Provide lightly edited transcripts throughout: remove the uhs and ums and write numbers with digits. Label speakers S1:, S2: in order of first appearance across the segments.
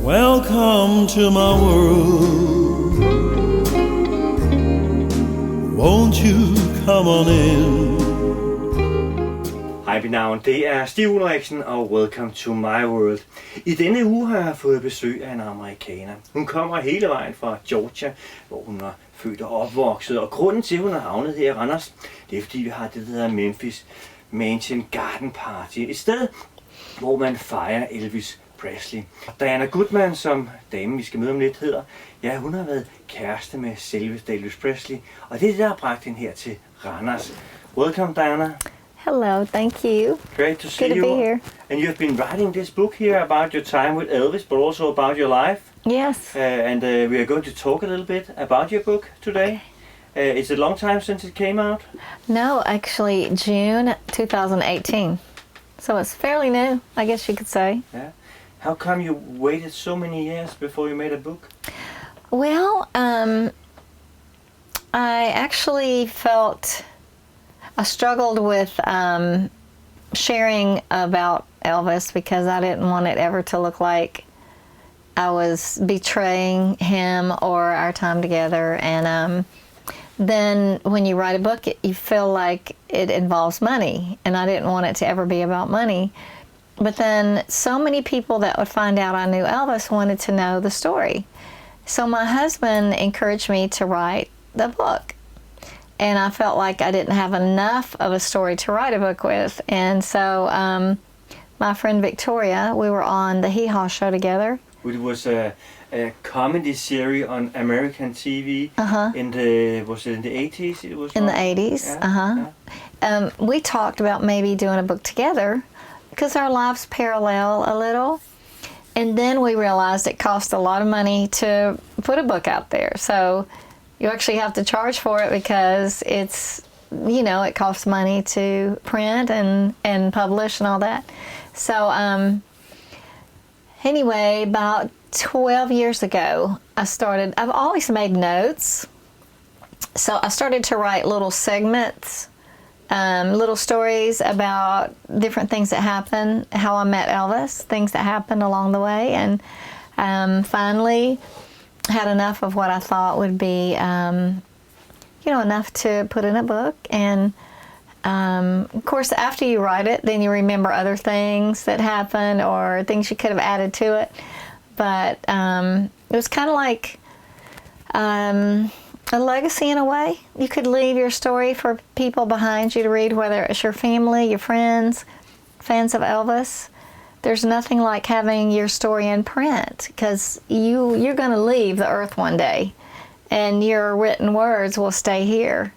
S1: Welcome to my world. Won't you come on in?
S2: Hej, mit navn det er Stig Ulriksen, og welcome to my world. I denne uge har jeg fået besøg af en amerikaner. Hun kommer hele vejen fra Georgia, hvor hun er født og opvokset. Og grunden til, at hun er havnet her i Randers, det er fordi vi har det, der hedder Memphis Mansion Garden Party. Et sted, hvor man fejrer Elvis Presley. Diana Goodman, som damen vi skal møde om lidt hedder, ja, hun har været kæreste med selveste Elvis Presley. Og det er det, der har bragt hende her til Randers. Welcome, Diana.
S3: Hello, thank you.
S2: Great to see
S3: Good
S2: you.
S3: to be here.
S2: And you have been writing this book here about your time with Elvis, but also about your life.
S3: Yes.
S2: And we are going to talk a little bit about your book today. It's a long time since it came out.
S3: No, actually June 2018. So it's fairly new, I guess you could say.
S2: Yeah. How come you waited so many years before you made a book?
S3: Well, I actually felt I struggled with sharing about Elvis because I didn't want it ever to look like I was betraying him or our time together. And then when you write a book, you feel like it involves money, and I didn't want it to ever be about money. But then so many people that would find out I knew Elvis wanted to know the story. So my husband encouraged me to write the book. And I felt like I didn't have enough of a story to write a book with. And so my friend Victoria, we were on the Hee Haw show together.
S2: It was a comedy series on American TV in the, was it in the 80s? It was
S3: in the 80s,
S2: Yeah.
S3: We talked about maybe doing a book together because our lives parallel a little. And then we realized it cost a lot of money to put a book out there. So you actually have to charge for it because it's, you know, it costs money to print and publish and all that. So anyway, about 12 years ago, I've always made notes. So I started to write little segments, little stories about different things that happened, how I met Elvis, things that happened along the way, and finally had enough of what I thought would be, enough to put in a book. And of course, after you write it, then you remember other things that happened or things you could have added to it. But it was kind of like a legacy in a way. You could leave your story for people behind you to read, whether it's your family, your friends, fans of Elvis. There's nothing like having your story in print because you're going to leave the earth one day and your written words will stay here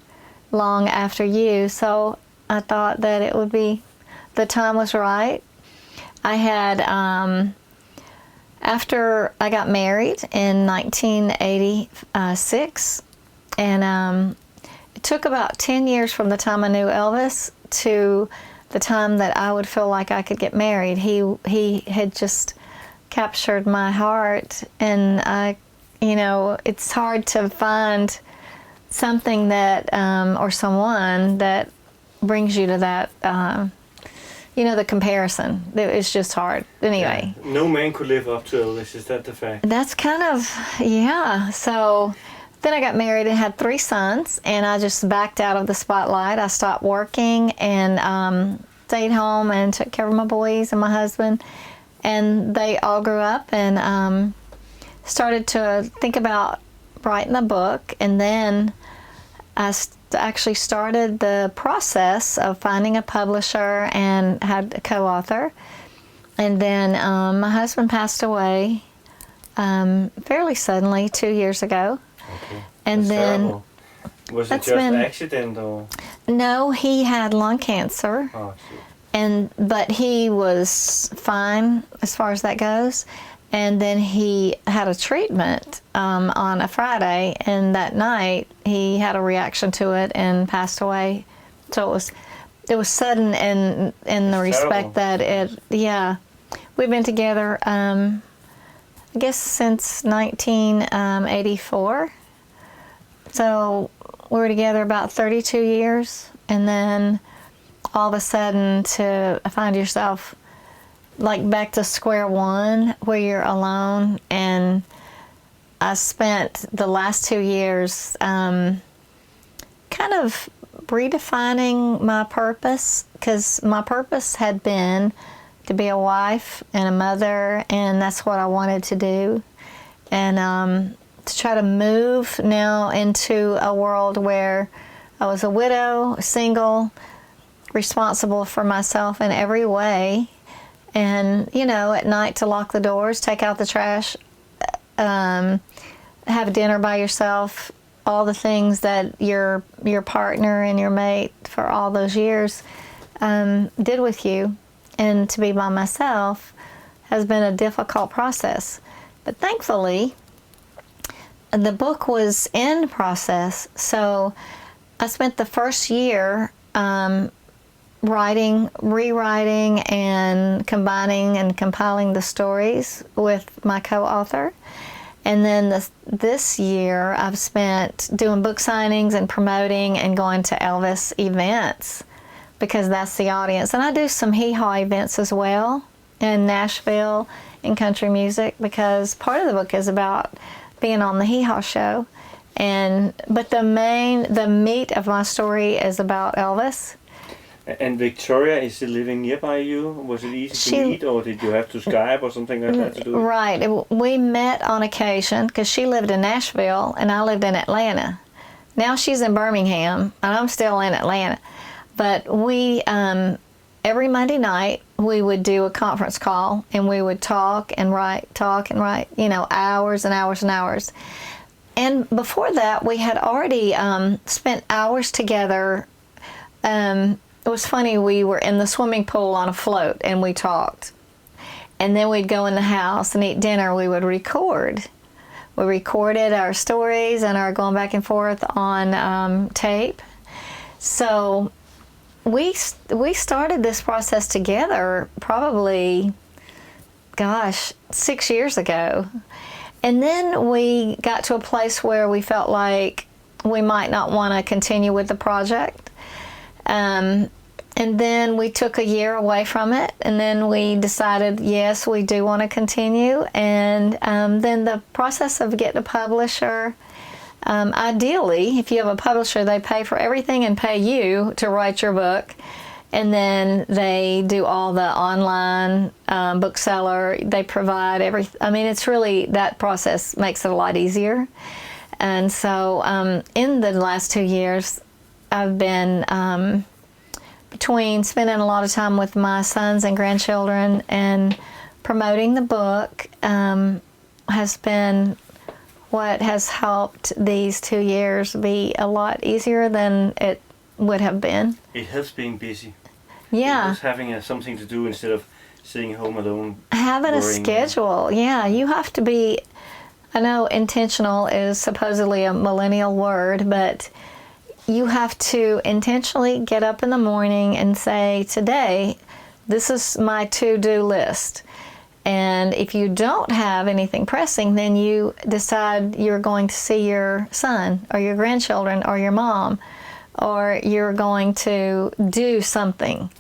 S3: long after you. So I thought that it would be, the time was right. I had, after I got married in 1986, and it took about 10 years from the time I knew Elvis to the time that I would feel like I could get married. He had just captured my heart, and it's hard to find something that or someone that brings you to that. The comparison. It's just hard. Anyway.
S2: Yeah. No man could live up to Elvis. Is that the fact?
S3: That's kind of, yeah. So then I got married and had 3 sons, and I just backed out of the spotlight. I stopped working and stayed home and took care of my boys and my husband. And they all grew up and started to think about writing a book. And then I actually started the process of finding a publisher and had a co-author. And then my husband passed away fairly suddenly 2 years ago.
S2: Okay.
S3: And
S2: That's
S3: then
S2: terrible. Was it just an accident or?
S3: No, he had lung cancer.
S2: Oh, shit.
S3: But he was fine as far as that goes. And then he had a treatment on a Friday, and that night he had a reaction to it and passed away. So it was sudden in the respect that we've been together I guess since 1984. So we were together about 32 years, and then all of a sudden to find yourself like back to square one where you're alone. And I spent the last 2 years kind of redefining my purpose, because my purpose had been to be a wife and a mother, and that's what I wanted to do. And to try to move now into a world where I was a widow, single, responsible for myself in every way, and, you know, at night to lock the doors, take out the trash, have dinner by yourself, all the things that your partner and your mate for all those years did with you. And to be by myself has been a difficult process. But thankfully, the book was in process. So I spent the first year writing, rewriting, and combining and compiling the stories with my co-author. And then this year I've spent doing book signings and promoting and going to Elvis events, because that's the audience. And I do some hee-haw events as well in Nashville in country music, because part of the book is about being on the hee-haw show. But the meat of my story is about Elvis.
S2: And Victoria, is she living nearby you? Was it easy to meet, or did you have to Skype or something like that to do it?
S3: Right. We met on occasion because she lived in Nashville and I lived in Atlanta. Now she's in Birmingham and I'm still in Atlanta. But we, every Monday night, we would do a conference call and we would talk and write, you know, hours and hours and hours. And before that, we had already spent hours together. It was funny, we were in the swimming pool on a float and we talked. And then we'd go in the house and eat dinner. We would record. We recorded our stories and our going back and forth on tape. So we started this process together probably, 6 years ago. And then we got to a place where we felt like we might not want to continue with the project. And then we took a year away from it, and then we decided, yes, we do want to continue. And then the process of getting a publisher, ideally, if you have a publisher, they pay for everything and pay you to write your book. And then they do all the online bookseller, they provide everything. I mean, it's really, that process makes it a lot easier. And so in the last 2 years, I've been between spending a lot of time with my sons and grandchildren and promoting the book has been what has helped these 2 years be a lot easier than it would have been.
S2: It helps being busy.
S3: Yeah.
S2: It helps having something to do instead of sitting home alone.
S3: Having a
S2: worrying.
S3: schedule, yeah. You have to be, I know intentional is supposedly a millennial word, but you have to intentionally get up in the morning and say, today, this is my to-do list. And if you don't have anything pressing, then you decide you're going to see your son or your grandchildren or your mom, or you're going to do something.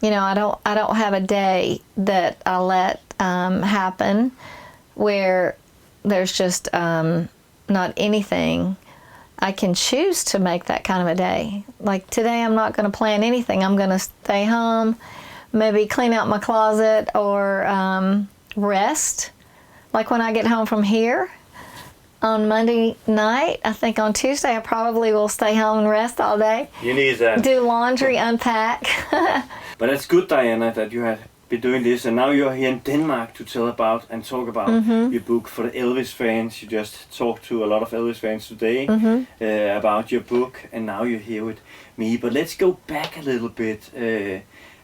S3: You know, I don't have a day that I let happen where there's just not anything. I can choose to make that kind of a day. Like today, I'm not going to plan anything. I'm going to stay home, maybe clean out my closet, or rest. Like when I get home from here on Monday night, I think on Tuesday I probably will stay home and rest all day.
S2: You need that.
S3: Do laundry, unpack.
S2: But it's good, Diana, that you have been doing this, and now you're here in Denmark to tell about and talk about your book for the Elvis fans. You just talked to a lot of Elvis fans today about your book, and now you're here with me. But let's go back a little bit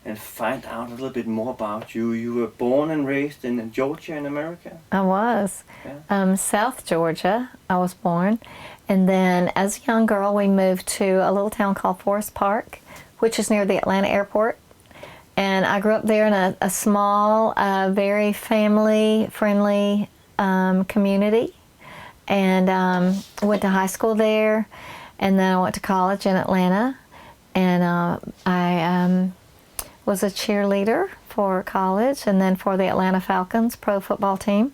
S2: and find out a little bit more about you. You were born and raised in Georgia in America?
S3: I was.
S2: Yeah.
S3: South Georgia, I was born. And then as a young girl, we moved to a little town called Forest Park, which is near the Atlanta airport. And I grew up there in a small, very family-friendly community. And went to high school there. And then I went to college in Atlanta. And I was a cheerleader for college, and then for the Atlanta Falcons pro football team.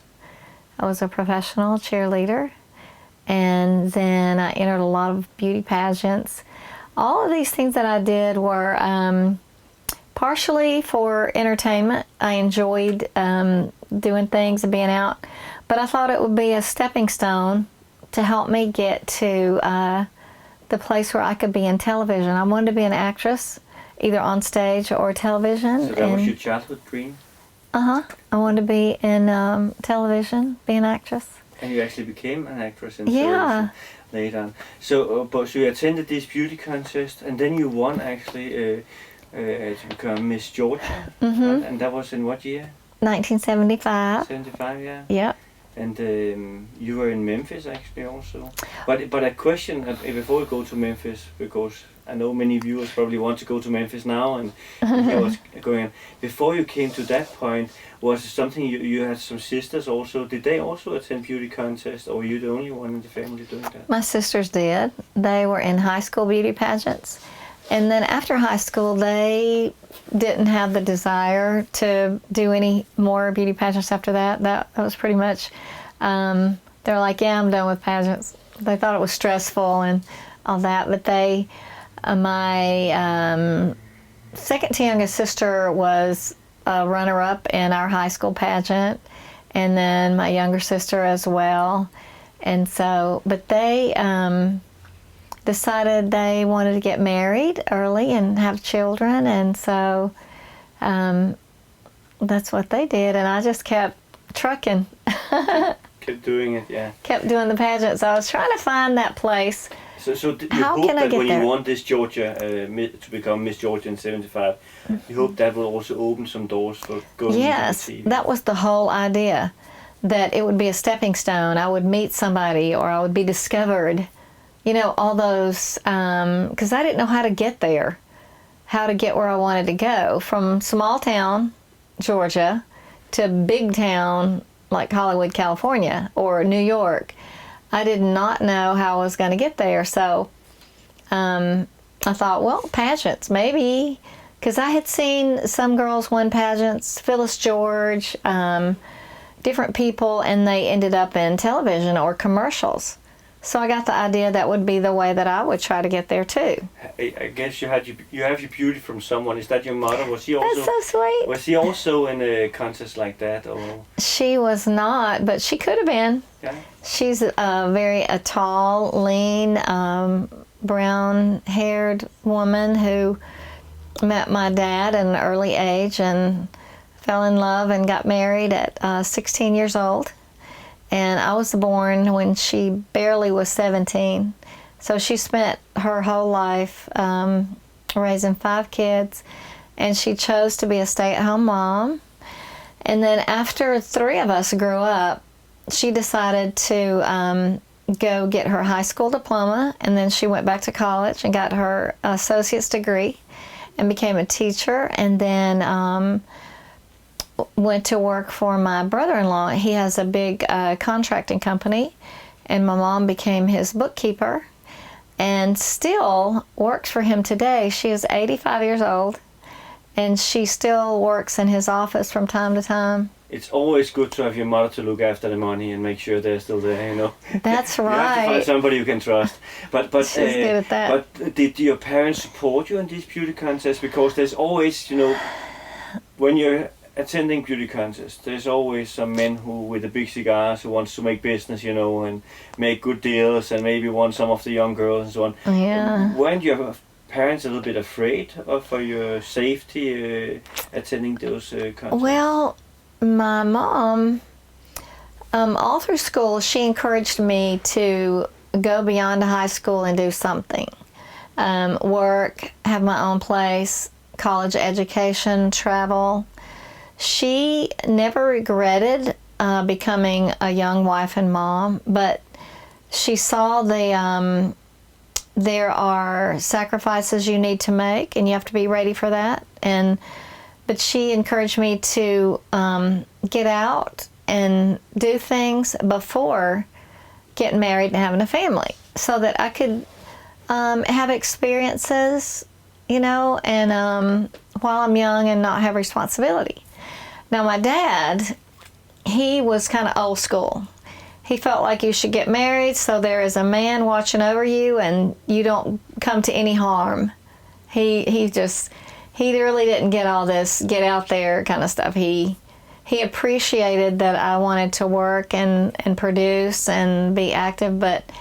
S3: I was a professional cheerleader, and then I entered a lot of beauty pageants. All of these things that I did were partially for entertainment. I enjoyed doing things and being out, but I thought it would be a stepping stone to help me get to the place where I could be in television. I wanted to be an actress, either on stage or television.
S2: So that was your childhood dream?
S3: I wanted to be in television, be an actress.
S2: And you actually became an actress in
S3: Yeah.
S2: television later on. So you attended this beauty contest, and then you won actually to become Miss Georgia. And that was in what year?
S3: 1975.
S2: 75, yeah.
S3: Yep.
S2: And you were in Memphis actually also. But a question before we go to Memphis, because I know many viewers probably want to go to Memphis now and hear what's going on. Before you came to that point, was it something you had some sisters also? Did they also attend beauty contests, or were you the only one in the family doing that?
S3: My sisters did. They were in high school beauty pageants. And then after high school, they didn't have the desire to do any more beauty pageants after that. That was pretty much, they're like, yeah, I'm done with pageants. They thought it was stressful and all that. But my second to youngest sister was a runner-up in our high school pageant, and then my younger sister as well. And so, but they decided they wanted to get married early and have children, and so that's what they did, and I just kept trucking.
S2: Kept doing it, yeah.
S3: Kept doing the pageants. I was trying to find that place.
S2: So you
S3: How
S2: hope
S3: can I
S2: that
S3: get
S2: when
S3: there?
S2: you won this Georgia, to become Miss Georgia in 75, you hope that will also open some doors for going
S3: Yes,
S2: into TV.
S3: that was the whole idea, that it would be a stepping stone. I would meet somebody, or I would be discovered. You know, all those, because I didn't know how to get there, how to get where I wanted to go. From small town, Georgia, to big town like Hollywood, California, or New York. I did not know how I was going to get there. So I thought, well, pageants, maybe, because I had seen some girls win pageants, Phyllis George, different people, and they ended up in television or commercials. So I got the idea that would be the way that I would try to get there too.
S2: I guess you have your beauty from someone. Is that your mother? Was he also?
S3: That's so sweet.
S2: Was he also in a contest like that, or?
S3: She was not, but she could have been.
S2: Yeah.
S3: She's a tall, lean, brown-haired woman who met my dad at an early age and fell in love and got married at 16 years old. And I was born when she barely was 17. So she spent her whole life raising 5 kids, and she chose to be a stay-at-home mom. And then after 3 of us grew up, she decided to go get her high school diploma, and then she went back to college and got her associate's degree and became a teacher, and then went to work for my brother-in-law. He has a big contracting company, and my mom became his bookkeeper and still works for him today. She is 85 years old, and she still works in his office from time to time.
S2: It's always good to have your mother to look after the money and make sure they're still there, you know.
S3: That's
S2: You have to find
S3: right.
S2: somebody you can trust. But
S3: She's good at that.
S2: But did your parents support you in these beauty contests? Because there's always, you know, when you're attending beauty contests, there's always some men who, with the big cigars, who wants to make business, you know, and make good deals, and maybe want some of the young girls and so on.
S3: Yeah.
S2: Weren't your parents a little bit afraid for your safety attending those contests?
S3: Well, my mom, all through school, she encouraged me to go beyond high school and do something. Work, have my own place, college education, travel. She never regretted becoming a young wife and mom, but she saw there are sacrifices you need to make, and you have to be ready for that. But she encouraged me to get out and do things before getting married and having a family, so that I could have experiences, you know, and while I'm young and not have responsibility. Now, my dad, he was kind of old school. He felt like you should get married so there is a man watching over you and you don't come to any harm. He really didn't get all this get out there kind of stuff. He appreciated that I wanted to work and produce and be active, but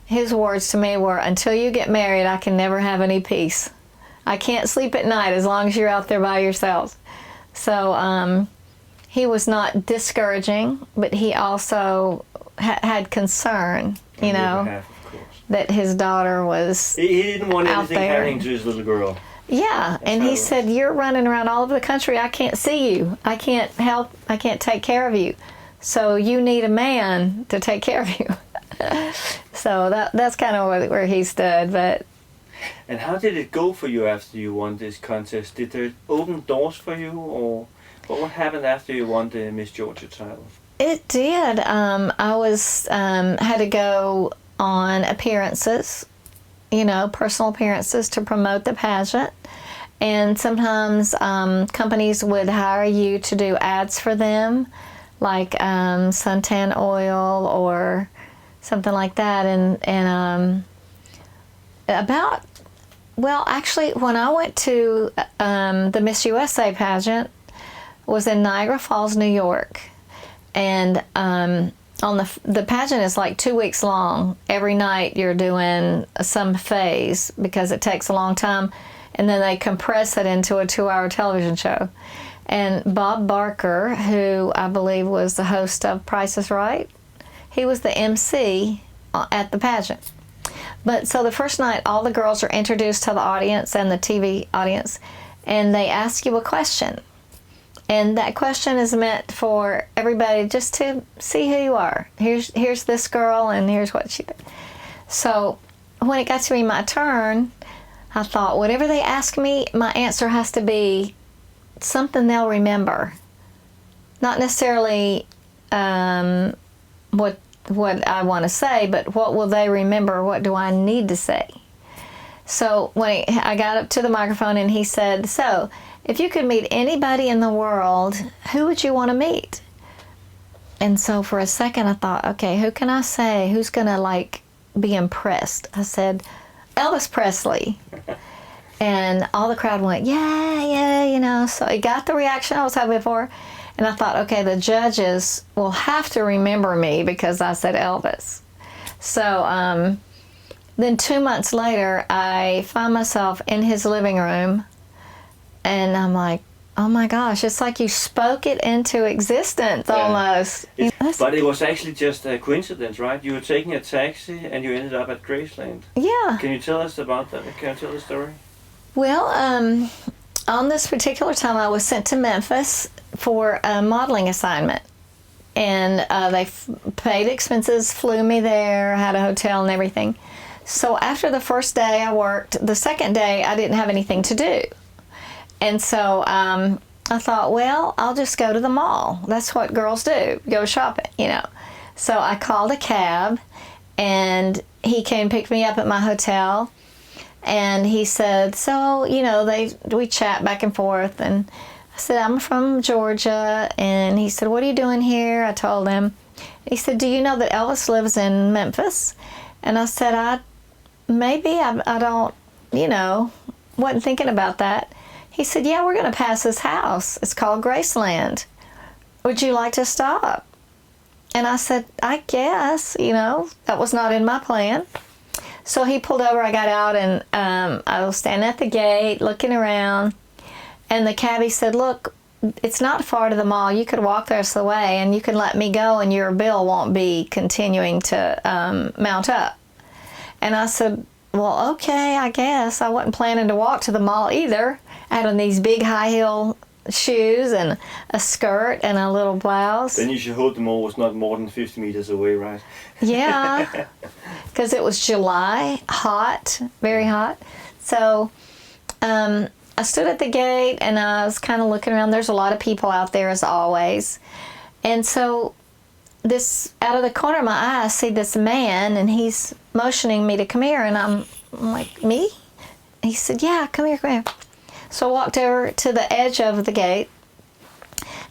S3: his words to me were, until you get married, I can never have any peace. I can't sleep at night as long as you're out there by yourselves. So he was not discouraging, but he also had concern, you know, that his daughter was
S2: He didn't want
S3: out
S2: anything
S3: there.
S2: happening to his little girl.
S3: Yeah, and he said, you're running around all over the country. I can't see you. I can't help. I can't take care of you. So you need a man to take care of you. So that's kind of where he stood. But
S2: And how did it go for you after you won this contest? Did it open doors for you, or what happened after you won the Miss Georgia title?
S3: it did. I was had to go on appearances, you know, personal appearances to promote the pageant. And sometimes companies would hire you to do ads for them, like suntan oil or something like that. And actually, when I went to the Miss USA pageant, was in Niagara Falls, New York. And on the pageant is like 2 weeks long. Every night you're doing some phase because it takes a long time. And then they compress it into a 2-hour television show. And Bob Barker, who I believe was the host of Price is Right, he was the MC at the pageant. But so the first night, all the girls are introduced to the audience and the TV audience, and they ask you a question. And that question is meant for everybody just to see who you are. Here's this girl, and here's what she did. So when it got to be my turn, I thought, whatever they ask me, my answer has to be something they'll remember. Not necessarily what I want to say, but what will they remember? What do I need to say? So when I got up to the microphone and he said, so if you could meet anybody in the world, who would you want to meet? And so for a second I thought, okay, who can I say? Who's going to be impressed? I said, Elvis Presley. And all the crowd went, yeah, you know. So it got the reaction I was hoping for. And I thought, okay, the judges will have to remember me because I said Elvis. So then 2 months later, I find myself in his living room. And I'm like, oh my gosh, it's like you spoke it into existence almost.
S2: But it was actually just a coincidence, right? You were taking a taxi and you ended up at Graceland.
S3: Yeah.
S2: Can you tell us about that? Can you tell the story?
S3: Well, on this particular time, I was sent to Memphis for a modeling assignment. And they paid expenses, flew me there, had a hotel and everything. So after the first day I worked, the second day I didn't have anything to do. And so I thought, well, I'll just go to the mall. That's what girls do, go shopping, you know. So I called a cab, and he came and picked me up at my hotel. And he said, so, you know, we chat back and forth. And I said, I'm from Georgia. And he said, what are you doing here? I told him. He said, do you know that Elvis lives in Memphis? And I said, I don't, you know, wasn't thinking about that. He said, yeah, we're going to pass his house. It's called Graceland. Would you like to stop? And I said, I guess, you know, that was not in my plan. So he pulled over, I got out, and I was standing at the gate looking around. And the cabbie said, look, it's not far to the mall. You could walk the rest of the way, and you can let me go, and your bill won't be continuing to mount up. And I said, well, okay, I guess. I wasn't planning to walk to the mall either. I had on these big high heel shoes and a skirt and a little blouse.
S2: Then you should hope the mall was not more than 50 meters away, right?
S3: Yeah, because it was July, hot, very hot. So I stood at the gate and I was kind of looking around. There's a lot of people out there as always. And so out of the corner of my eye, I see this man, and he's motioning me to come here, and I'm like, me? He said, yeah, come here. So I walked over to the edge of the gate,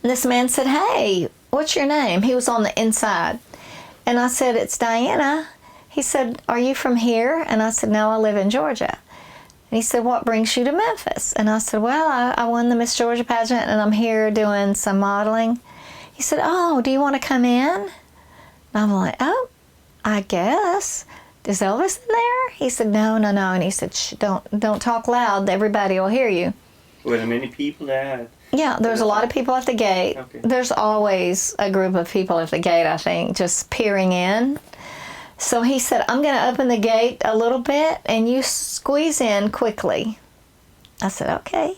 S3: and this man said, "Hey, what's your name?" He was on the inside. And I said, "It's Diana." He said, "Are you from here?" And I said, "No, I live in Georgia." And he said, "What brings you to Memphis?" And I said, "Well, I won the Miss Georgia pageant, and I'm here doing some modeling." He said, "Oh, do you want to come in?" And I'm like, "Oh, I guess. Is Elvis in there?" He said, No. And he said, "Shh, don't talk loud. Everybody will hear you."
S2: Were there many people there?
S3: Yeah, there's a lot of people at the gate.
S2: Okay.
S3: There's always a group of people at the gate, I think, just peering in. So he said, "I'm going to open the gate a little bit, and you squeeze in quickly." I said, "Okay."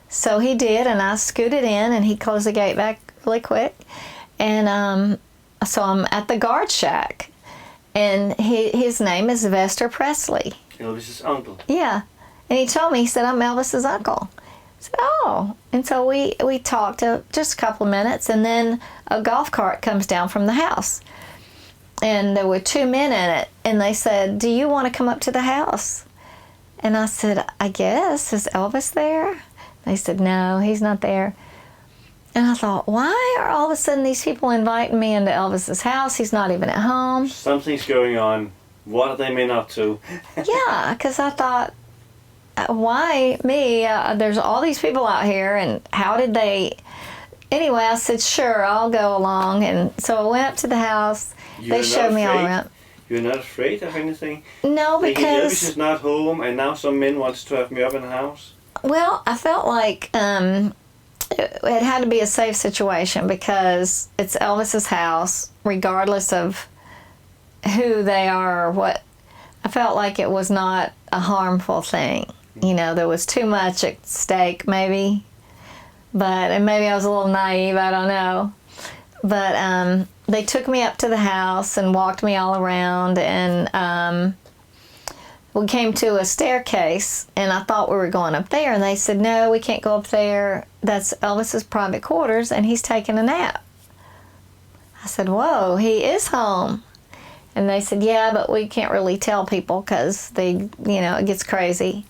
S3: So he did, and I scooted in, and he closed the gate back really quick. And so I'm at the guard shack, and his name is Elvis Presley.
S2: Elvis's uncle.
S3: Yeah. And he told me, he said, "I'm Elvis's uncle." I said, "Oh." And so we talked just a couple of minutes, and then a golf cart comes down from the house. And there were two men in it, and they said, "Do you want to come up to the house?" And I said, "I guess. Is Elvis there?" They said, "No, he's not there." And I thought, why are all of a sudden these people inviting me into Elvis's house? He's not even at home.
S2: Something's going on. What are they men up to?
S3: Yeah, because I thought, why me? There's all these people out here, and how did they... Anyway, I said, "Sure, I'll go along." And so I went up to the house. They showed me all around.
S2: You're not afraid of anything?
S3: No,
S2: Thinking Elvis
S3: because...
S2: is not home, and now some men wants to have me up in the house?
S3: Well, I felt like it had to be a safe situation because it's Elvis's house, regardless of who they are or what. I felt like it was not a harmful thing. You know, there was too much at stake, maybe. And maybe I was a little naive, I don't know. But they took me up to the house and walked me all around, and we came to a staircase, and I thought we were going up there, and they said, "No, we can't go up there. That's Elvis's private quarters, and he's taking a nap." I said, "Whoa, he is home." And they said, "Yeah, but we can't really tell people because it gets crazy."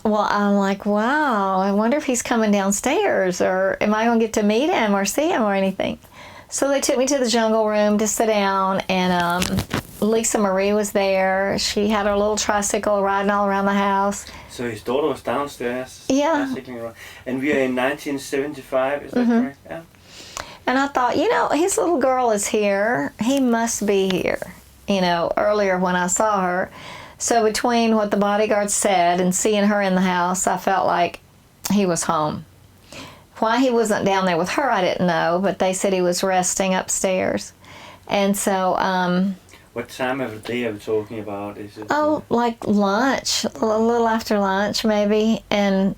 S3: Well, I'm like, wow, I wonder if he's coming downstairs, or am I going to get to meet him or see him or anything? So they took me to the jungle room to sit down, and Lisa Marie was there. She had her little tricycle riding all around the house.
S2: So his daughter was downstairs.
S3: Yeah.
S2: Bicycling around. And we are in 1975, is that correct? Yeah.
S3: And I thought, his little girl is here. He must be here, earlier when I saw her. So between what the bodyguard said and seeing her in the house, I felt like he was home. Why he wasn't down there with her, I didn't know, but they said he was resting upstairs. And so...
S2: what time of the day are we talking about? Is it?
S3: Oh, like lunch, a little after lunch maybe. And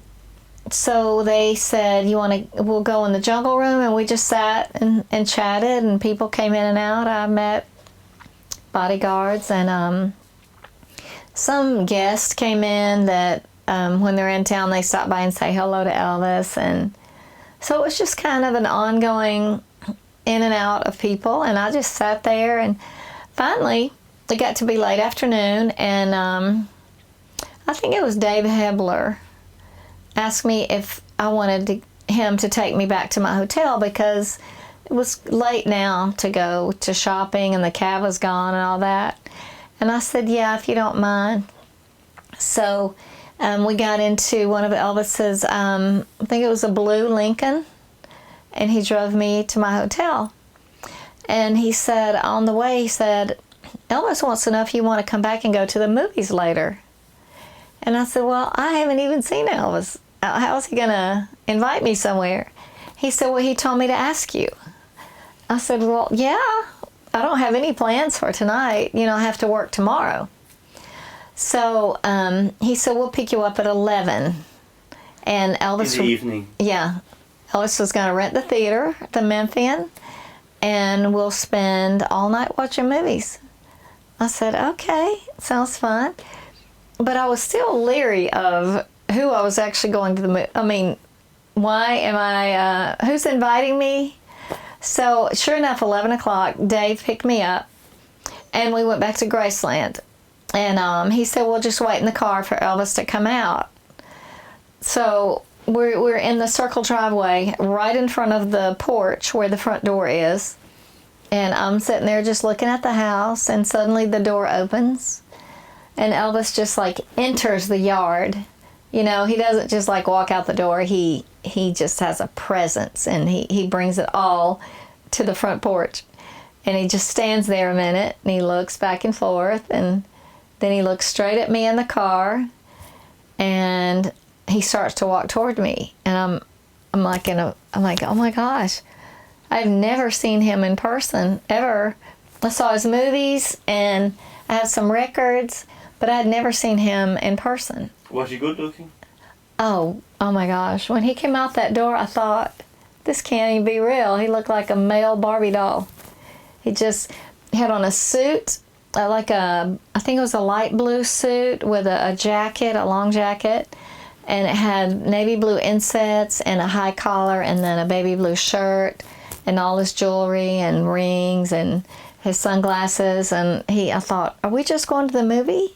S3: so they said, we'll go in the jungle room, and we just sat and chatted, and people came in and out. I met bodyguards, and some guests came in that when they're in town, they stop by and say hello to Elvis. And so it was just kind of an ongoing in and out of people, and I just sat there, and finally it got to be late afternoon, and I think it was Dave Hebler asked me if I wanted him to take me back to my hotel because it was late now to go to shopping, and the cab was gone and all that. And I said, "Yeah, if you don't mind." So we got into one of Elvis's, I think it was a blue Lincoln, and he drove me to my hotel. And he said, on the way, he said, "Elvis wants to know if you want to come back and go to the movies later." And I said, "Well, I haven't even seen Elvis. How is he going to invite me somewhere?" He said, "Well, he told me to ask you." I said, "Well, yeah, I don't have any plans for tonight. I have to work tomorrow." So he said, "We'll pick you up at 11. And Elvis...
S2: In the evening.
S3: Yeah. Elvis was going to rent the theater, the Memphian, and we'll spend all night watching movies. I said, "Okay, sounds fun." But I was still leery of who I was actually going to the movie. I mean, why am I... who's inviting me? So, sure enough, 11 o'clock, Dave picked me up, and we went back to Graceland. And he said, "We'll just wait in the car for Elvis to come out." So we're in the circle driveway right in front of the porch where the front door is. And I'm sitting there just looking at the house, and suddenly the door opens and Elvis just like enters the yard. You know, he doesn't just like walk out the door. He just has a presence, and he brings it all to the front porch. And he just stands there a minute, and he looks back and forth, and then he looks straight at me in the car, and he starts to walk toward me. And I'm like, oh my gosh, I've never seen him in person ever. I saw his movies, and I have some records, but I had never seen him in person.
S2: Was he good looking?
S3: Oh my gosh. When he came out that door, I thought, this can't even be real. He looked like a male Barbie doll. He just had on a suit, I think it was a light blue suit with a jacket, a long jacket, and it had navy blue insets and a high collar, and then a baby blue shirt, and all his jewelry and rings and his sunglasses. And I thought, are we just going to the movie?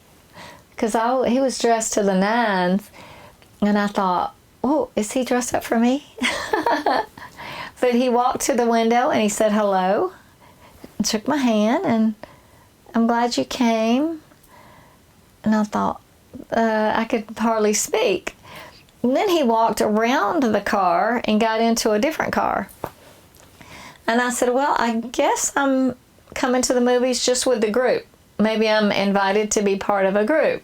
S3: Because he was dressed to the nines, and I thought, oh, is he dressed up for me? But he walked to the window and he said hello, and shook my hand, and I'm glad you came. And I thought, I could hardly speak. And then he walked around the car and got into a different car. And I said, well, I guess I'm coming to the movies just with the group. Maybe I'm invited to be part of a group.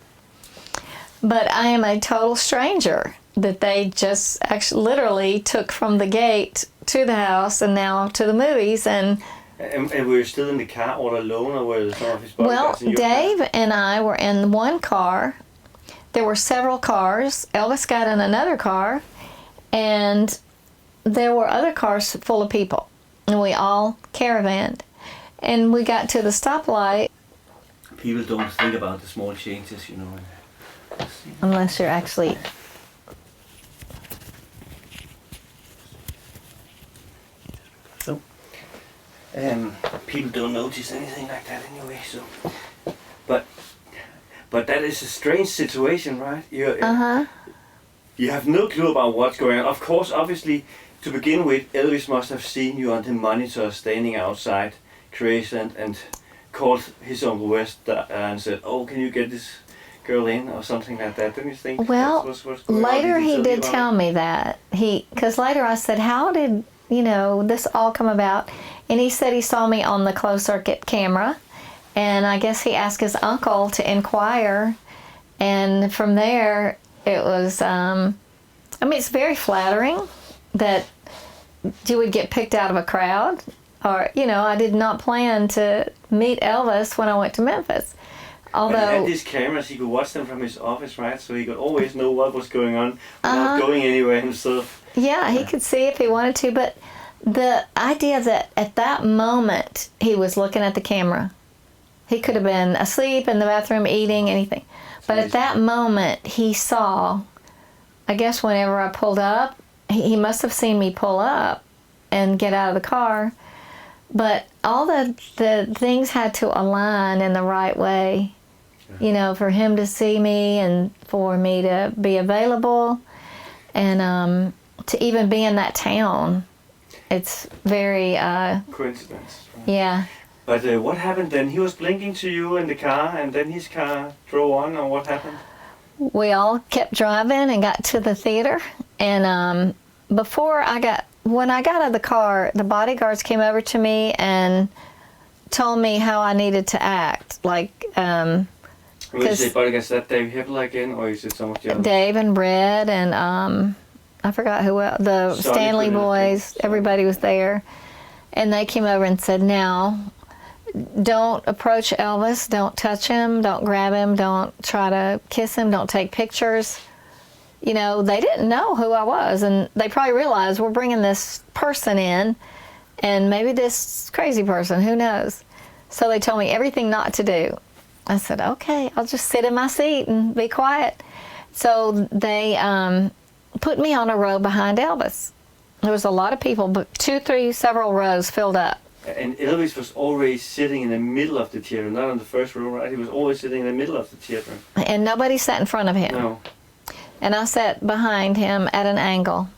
S3: But I am a total stranger that they just actually literally took from the gate to the house and now to the movies. And
S2: were you still in the car all alone, or were some of his
S3: well,
S2: bodyguards in your
S3: Dave
S2: car?
S3: and I were in one car. There were several cars. Elvis got in another car. And there were other cars full of people. And we all caravanned. And we got to the stoplight.
S2: People don't think about the small changes, you know.
S3: Unless you're actually...
S2: So, people don't notice anything like that anyway. So, but that is a strange situation, right? You have no clue about what's going on. Of course, obviously, to begin with, Elvis must have seen you on the monitor standing outside Graceland and called his Uncle West and said, "Oh, can you get this girl in?" or something like that. Didn't you think?
S3: Well,
S2: what's going
S3: later
S2: on?
S3: he did tell me that. Because later I said, how did, this all come about? And he said he saw me on the closed circuit camera. And I guess he asked his uncle to inquire. And from there, it was, it's very flattering that you would get picked out of a crowd. Or, I did not plan to meet Elvis when I went to Memphis. Although,
S2: and he had these cameras, he could watch them from his office, right? So he could always know what was going on without going anywhere himself.
S3: Yeah, he could see if he wanted to. But the idea that at that moment he was looking at the camera. He could have been asleep in the bathroom, eating, anything. But at that moment he saw, I guess whenever I pulled up, he must have seen me pull up and get out of the car. But all the things had to align in the right way, for him to see me and for me to be available and to even be in that town. It's very...
S2: coincidence. Right?
S3: Yeah.
S2: But what happened then? He was blinking to you in the car, and then his car drove on, or what happened?
S3: We all kept driving and got to the theater. And when I got out of the car, the bodyguards came over to me and told me how I needed to act. Like,
S2: When you say bodyguards, is that Dave Hibbler again, or is it some of the others?
S3: Dave and Red and I forgot who else. The Stanley boys. Everybody was there. And they came over and said, now, don't approach Elvis. Don't touch him. Don't grab him. Don't try to kiss him. Don't take pictures. They didn't know who I was, and they probably realized we're bringing this person in, and maybe this crazy person, who knows. So they told me everything not to do. I said, okay, I'll just sit in my seat and be quiet. So they put me on a row behind Elvis. There was a lot of people, but 2, 3, several rows filled up.
S2: And Elvis was always sitting in the middle of the theater, not on the first row, right? He was always sitting in the middle of the theater.
S3: And nobody sat in front of him.
S2: No.
S3: and I sat behind him at an angle.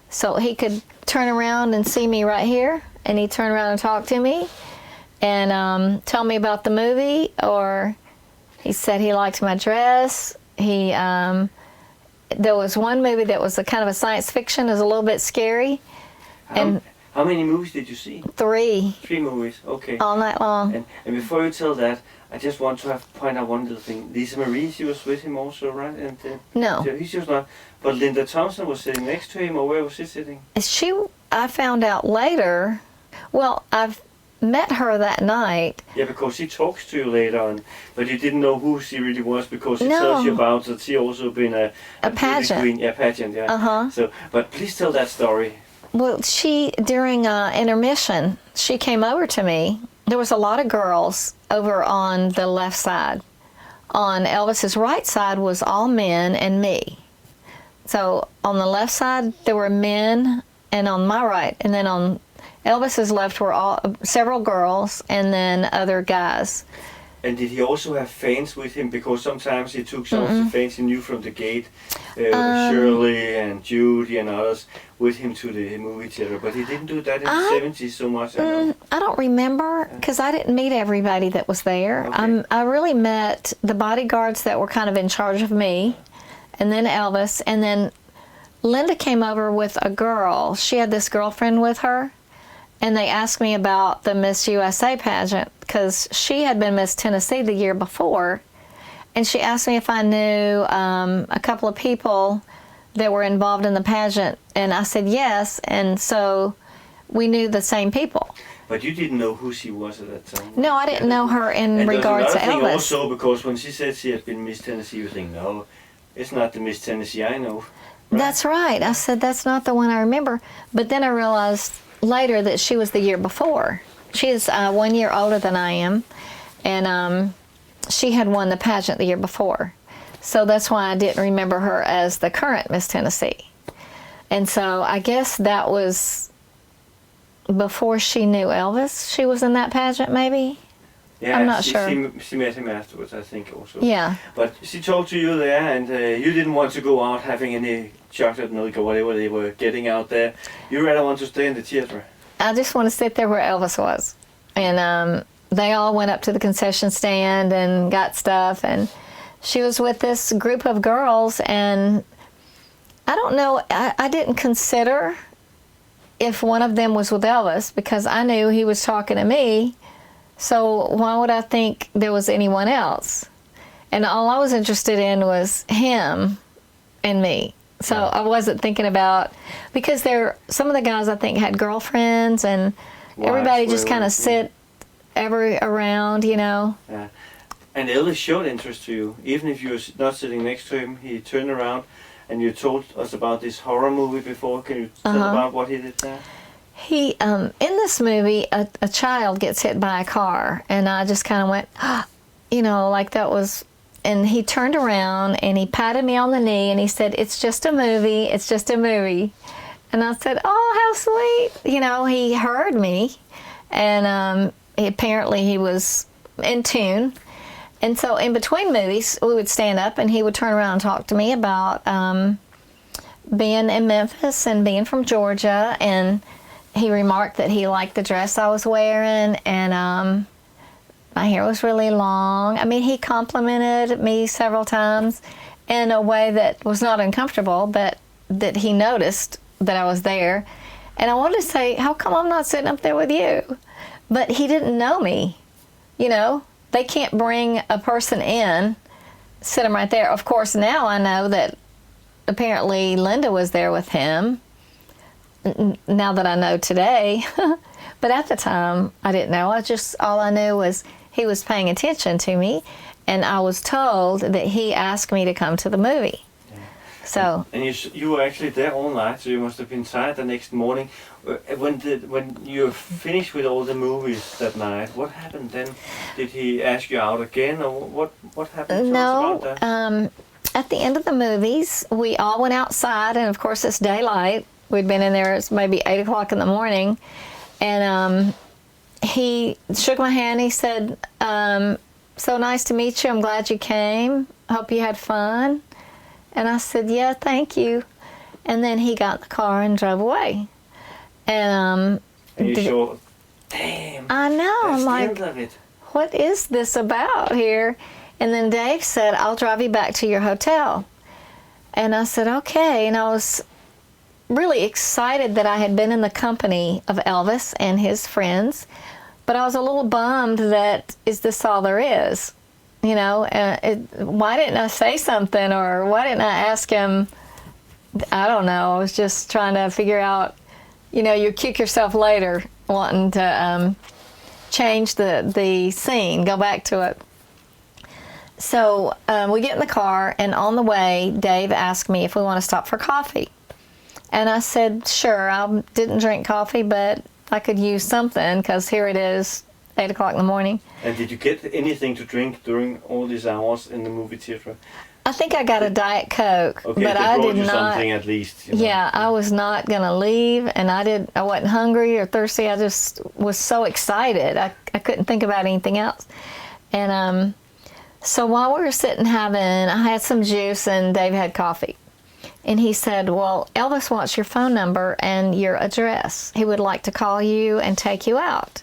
S3: So he could turn around and see me right here, and he'd turn around and talk to me and tell me about the movie, or he said he liked my dress. There was one movie that was a kind of a science fiction. It was a little bit scary.
S2: How many movies did you see?
S3: 3.
S2: 3 movies, okay.
S3: All night long.
S2: And before you tell that, I just want to point out one little thing. Lisa Marie, she was with him also, right? And
S3: No.
S2: He was not. But Linda Thompson was sitting next to him, or where was she sitting?
S3: I found out later. Well, I've met her that night.
S2: Yeah, because she talks to you later on, but you didn't know who she really was because she
S3: No.
S2: tells you about that she also been a
S3: pageant.
S2: queen. Yeah, pageant. Yeah.
S3: Uh-huh.
S2: So, but please tell that story.
S3: Well, during intermission, she came over to me. There was a lot of girls over on the left side. On Elvis's right side was all men and me. So on the left side, there were men, and on my right, and then on Elvis's left were several girls, and then other guys.
S2: And did he also have fans with him? Because sometimes he took some of the fans he knew from the gate, Shirley and Judy and others, with him to the movie theater. But he didn't do that in the 70s so much.
S3: I don't remember, because I didn't meet everybody that was there.
S2: Okay.
S3: I really met the bodyguards that were kind of in charge of me, and then Elvis, and then Linda came over with a girl. She had this girlfriend with her. And they asked me about the Miss USA pageant because she had been Miss Tennessee the year before. And she asked me if I knew a couple of people that were involved in the pageant. And I said yes. And so we knew the same people.
S2: But you didn't know who she was at that time?
S3: No, I didn't know her in regards to
S2: Elvis.
S3: Elvis.
S2: Also, because when she said she had been Miss Tennessee, you think, no, it's not the Miss Tennessee I know. Right?
S3: That's right. I said, that's not the one I remember. But then I realized later that she was the year before. She is 1 year older than I am, and she had won the pageant the year before. So that's why I didn't remember her as the current Miss Tennessee. And so I guess that was before she knew Elvis. She was in that pageant, maybe?
S2: Yeah,
S3: I'm not sure.
S2: She met him afterwards, I think, also.
S3: Yeah.
S2: But she talked to you there, and you didn't want to go out having any chocolate milk or whatever they were getting out there. You rather want to stay in the theater.
S3: I just want to sit there where Elvis was. And they all went up to the concession stand and got stuff. And she was with this group of girls. And I don't know, I didn't consider if one of them was with Elvis because I knew he was talking to me. So why would I think there was anyone else? And all I was interested in was him and me. So I wasn't thinking about, because some of the guys I think had girlfriends, and everybody just kind of sit around, you know.
S2: Yeah. And Elvis showed interest to you, even if you were not sitting next to him. He turned around, and you told us about this horror movie before. Can you tell about what he did there?
S3: He, in this movie, a child gets hit by a car, and I just kind of went, you know, like that was, and he turned around and he patted me on the knee and he said, "It's just a movie, it's just a movie." And I said, "Oh, how sweet." You know, he heard me, and apparently he was in tune. And so in between movies, we would stand up and he would turn around and talk to me about being in Memphis and being from Georgia, and he remarked that he liked the dress I was wearing, and my hair was really long. I mean, he complimented me several times in a way that was not uncomfortable, but that he noticed that I was there. And I wanted to say, how come I'm not sitting up there with you? But he didn't know me. You know, they can't bring a person in, sit him right there. Of course, now I know that apparently Linda was there with him, now that I know today. But at the time, I didn't know. All I knew was he was paying attention to me, and I was told that he asked me to come to the movie.
S2: Yeah.
S3: So.
S2: And you were actually there all night, so you must have been tired the next morning. When you finished with all the movies that night, what happened then? Did he ask you out again, or what happened?
S3: No.
S2: About that?
S3: At the end of the movies, we all went outside, and of course it's daylight. We'd been in there, it's maybe 8 o'clock in the morning, and he shook my hand. He said, "So nice to meet you. I'm glad you came. Hope you had fun." And I said, yeah, thank you. And then he got in the car and drove away. And
S2: you sure, damn.
S3: I know.
S2: That's
S3: I'm
S2: the
S3: like,
S2: end of it.
S3: what is this about here? And then Dave said, I'll drive you back to your hotel. And I said, okay. And I was really excited that I had been in the company of Elvis and his friends. But I was a little bummed that, is this all there is? You know, why didn't I say something, or why didn't I ask him? I don't know. I was just trying to figure out, you know, you kick yourself later wanting to change the scene, go back to it. So we get in the car, and on the way, Dave asked me if we want to stop for coffee. And I said, sure. I didn't drink coffee, but I could use something, because here it is, 8 o'clock in the morning.
S2: And did you get anything to drink during all these hours in the movie theater?
S3: I think I got a Diet Coke,
S2: Okay,
S3: but
S2: they
S3: I
S2: brought
S3: did
S2: you
S3: not.
S2: something at least. You know.
S3: Yeah, I was not gonna leave, and I wasn't hungry or thirsty. I just was so excited. I couldn't think about anything else. And so while we were sitting having, I had some juice and Dave had coffee. And he said, well, Elvis wants your phone number and your address. He would like to call you and take you out.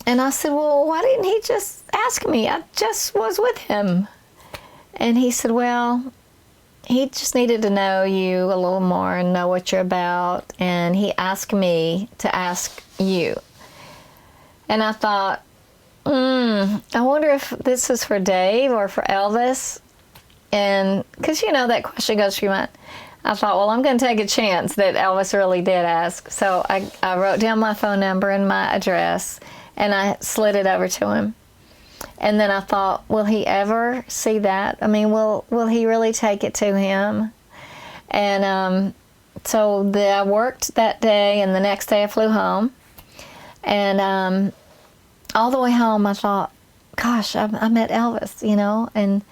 S3: And I said, well, why didn't he just ask me? I just was with him. And he said, well, he just needed to know you a little more and know what you're about. And he asked me to ask you. And I thought, I wonder if this is for Dave or for Elvis. And because, you know, that question goes through your mind. I thought, well, I'm going to take a chance that Elvis really did ask. So I wrote down my phone number and my address, and I slid it over to him. And then I thought, will he ever see that? I mean, will he really take it to him? And so I worked that day, and the next day I flew home. And all the way home, I thought, gosh, I met Elvis, you know, and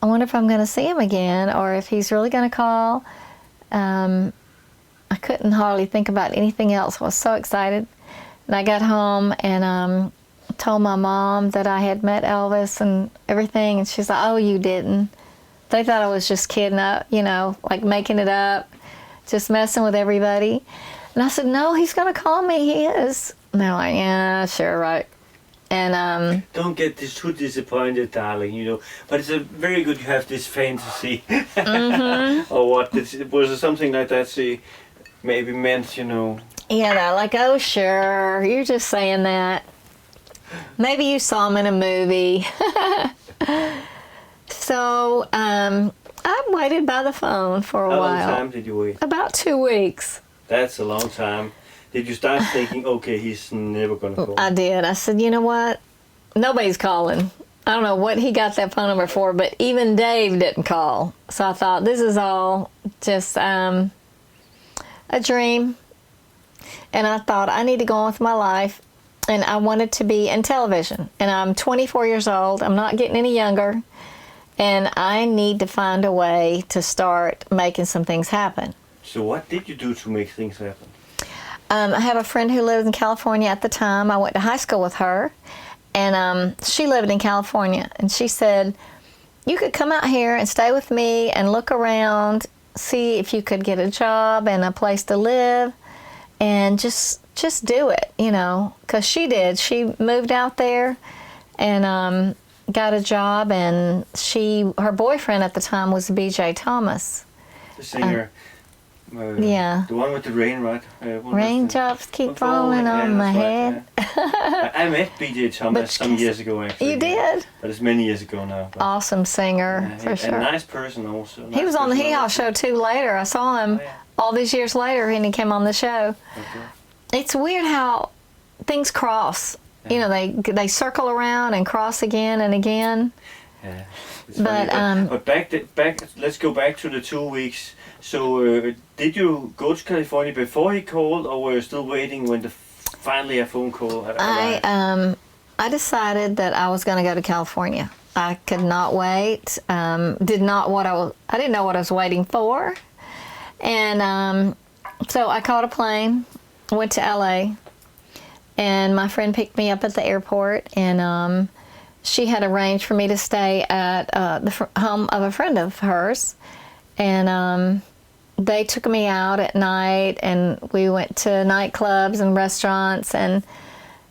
S3: I wonder if I'm going to see him again, or if he's really going to call. I couldn't hardly think about anything else. I was so excited. And I got home and told my mom that I had met Elvis and everything. And she's like, oh, you didn't. They thought I was just kidding up, you know, like making it up, just messing with everybody. And I said, no, he's going to call me. He is. And they're like, yeah, sure, right. And
S2: don't get too disappointed, darling. You know, but it's a very good. You have this fantasy, or what? Was it something like that? She maybe meant, you know.
S3: Yeah, they're like, oh, sure, you're just saying that. Maybe you saw him in a movie. So I waited by the phone for a while.
S2: How long time did you wait?
S3: About 2 weeks.
S2: That's a long time. Did you start thinking, okay, he's never going to call?
S3: I did. I said, you know what? Nobody's calling. I don't know what he got that phone number for, but even Dave didn't call. So I thought, this is all just a dream. And I thought, I need to go on with my life. And I wanted to be in television. And I'm 24 years old. I'm not getting any younger. And I need to find a way to start making some things happen.
S2: So what did you do to make things happen?
S3: I have a friend who lived in California at the time. I went to high school with her, and she lived in California. And she said, you could come out here and stay with me and look around, see if you could get a job and a place to live, and just do it, you know, because she did. She moved out there and got a job, and her boyfriend at the time was B.J. Thomas.
S2: The singer.
S3: Yeah.
S2: The one with the rain, right?
S3: Raindrops keep falling on my head.
S2: Yeah. I met B.J. Thomas some years ago, actually.
S3: You did?
S2: But it's many years ago now. But
S3: awesome singer, for sure.
S2: A nice person also.
S3: He was on the Hee Haw show too later. I saw him all these years later, and he came on the show.
S2: Okay.
S3: It's weird how things cross. You know, they circle around and cross again and again.
S2: Yeah.
S3: But
S2: back. Let's go back to the 2 weeks. So, did you go to California before he called, or were you still waiting when finally a phone call arrived?
S3: I decided that I was going to go to California. I could not wait. I didn't know what I was waiting for, and so I caught a plane, went to LA, and my friend picked me up at the airport, and she had arranged for me to stay at the home of a friend of hers, and they took me out at night, and we went to nightclubs and restaurants. And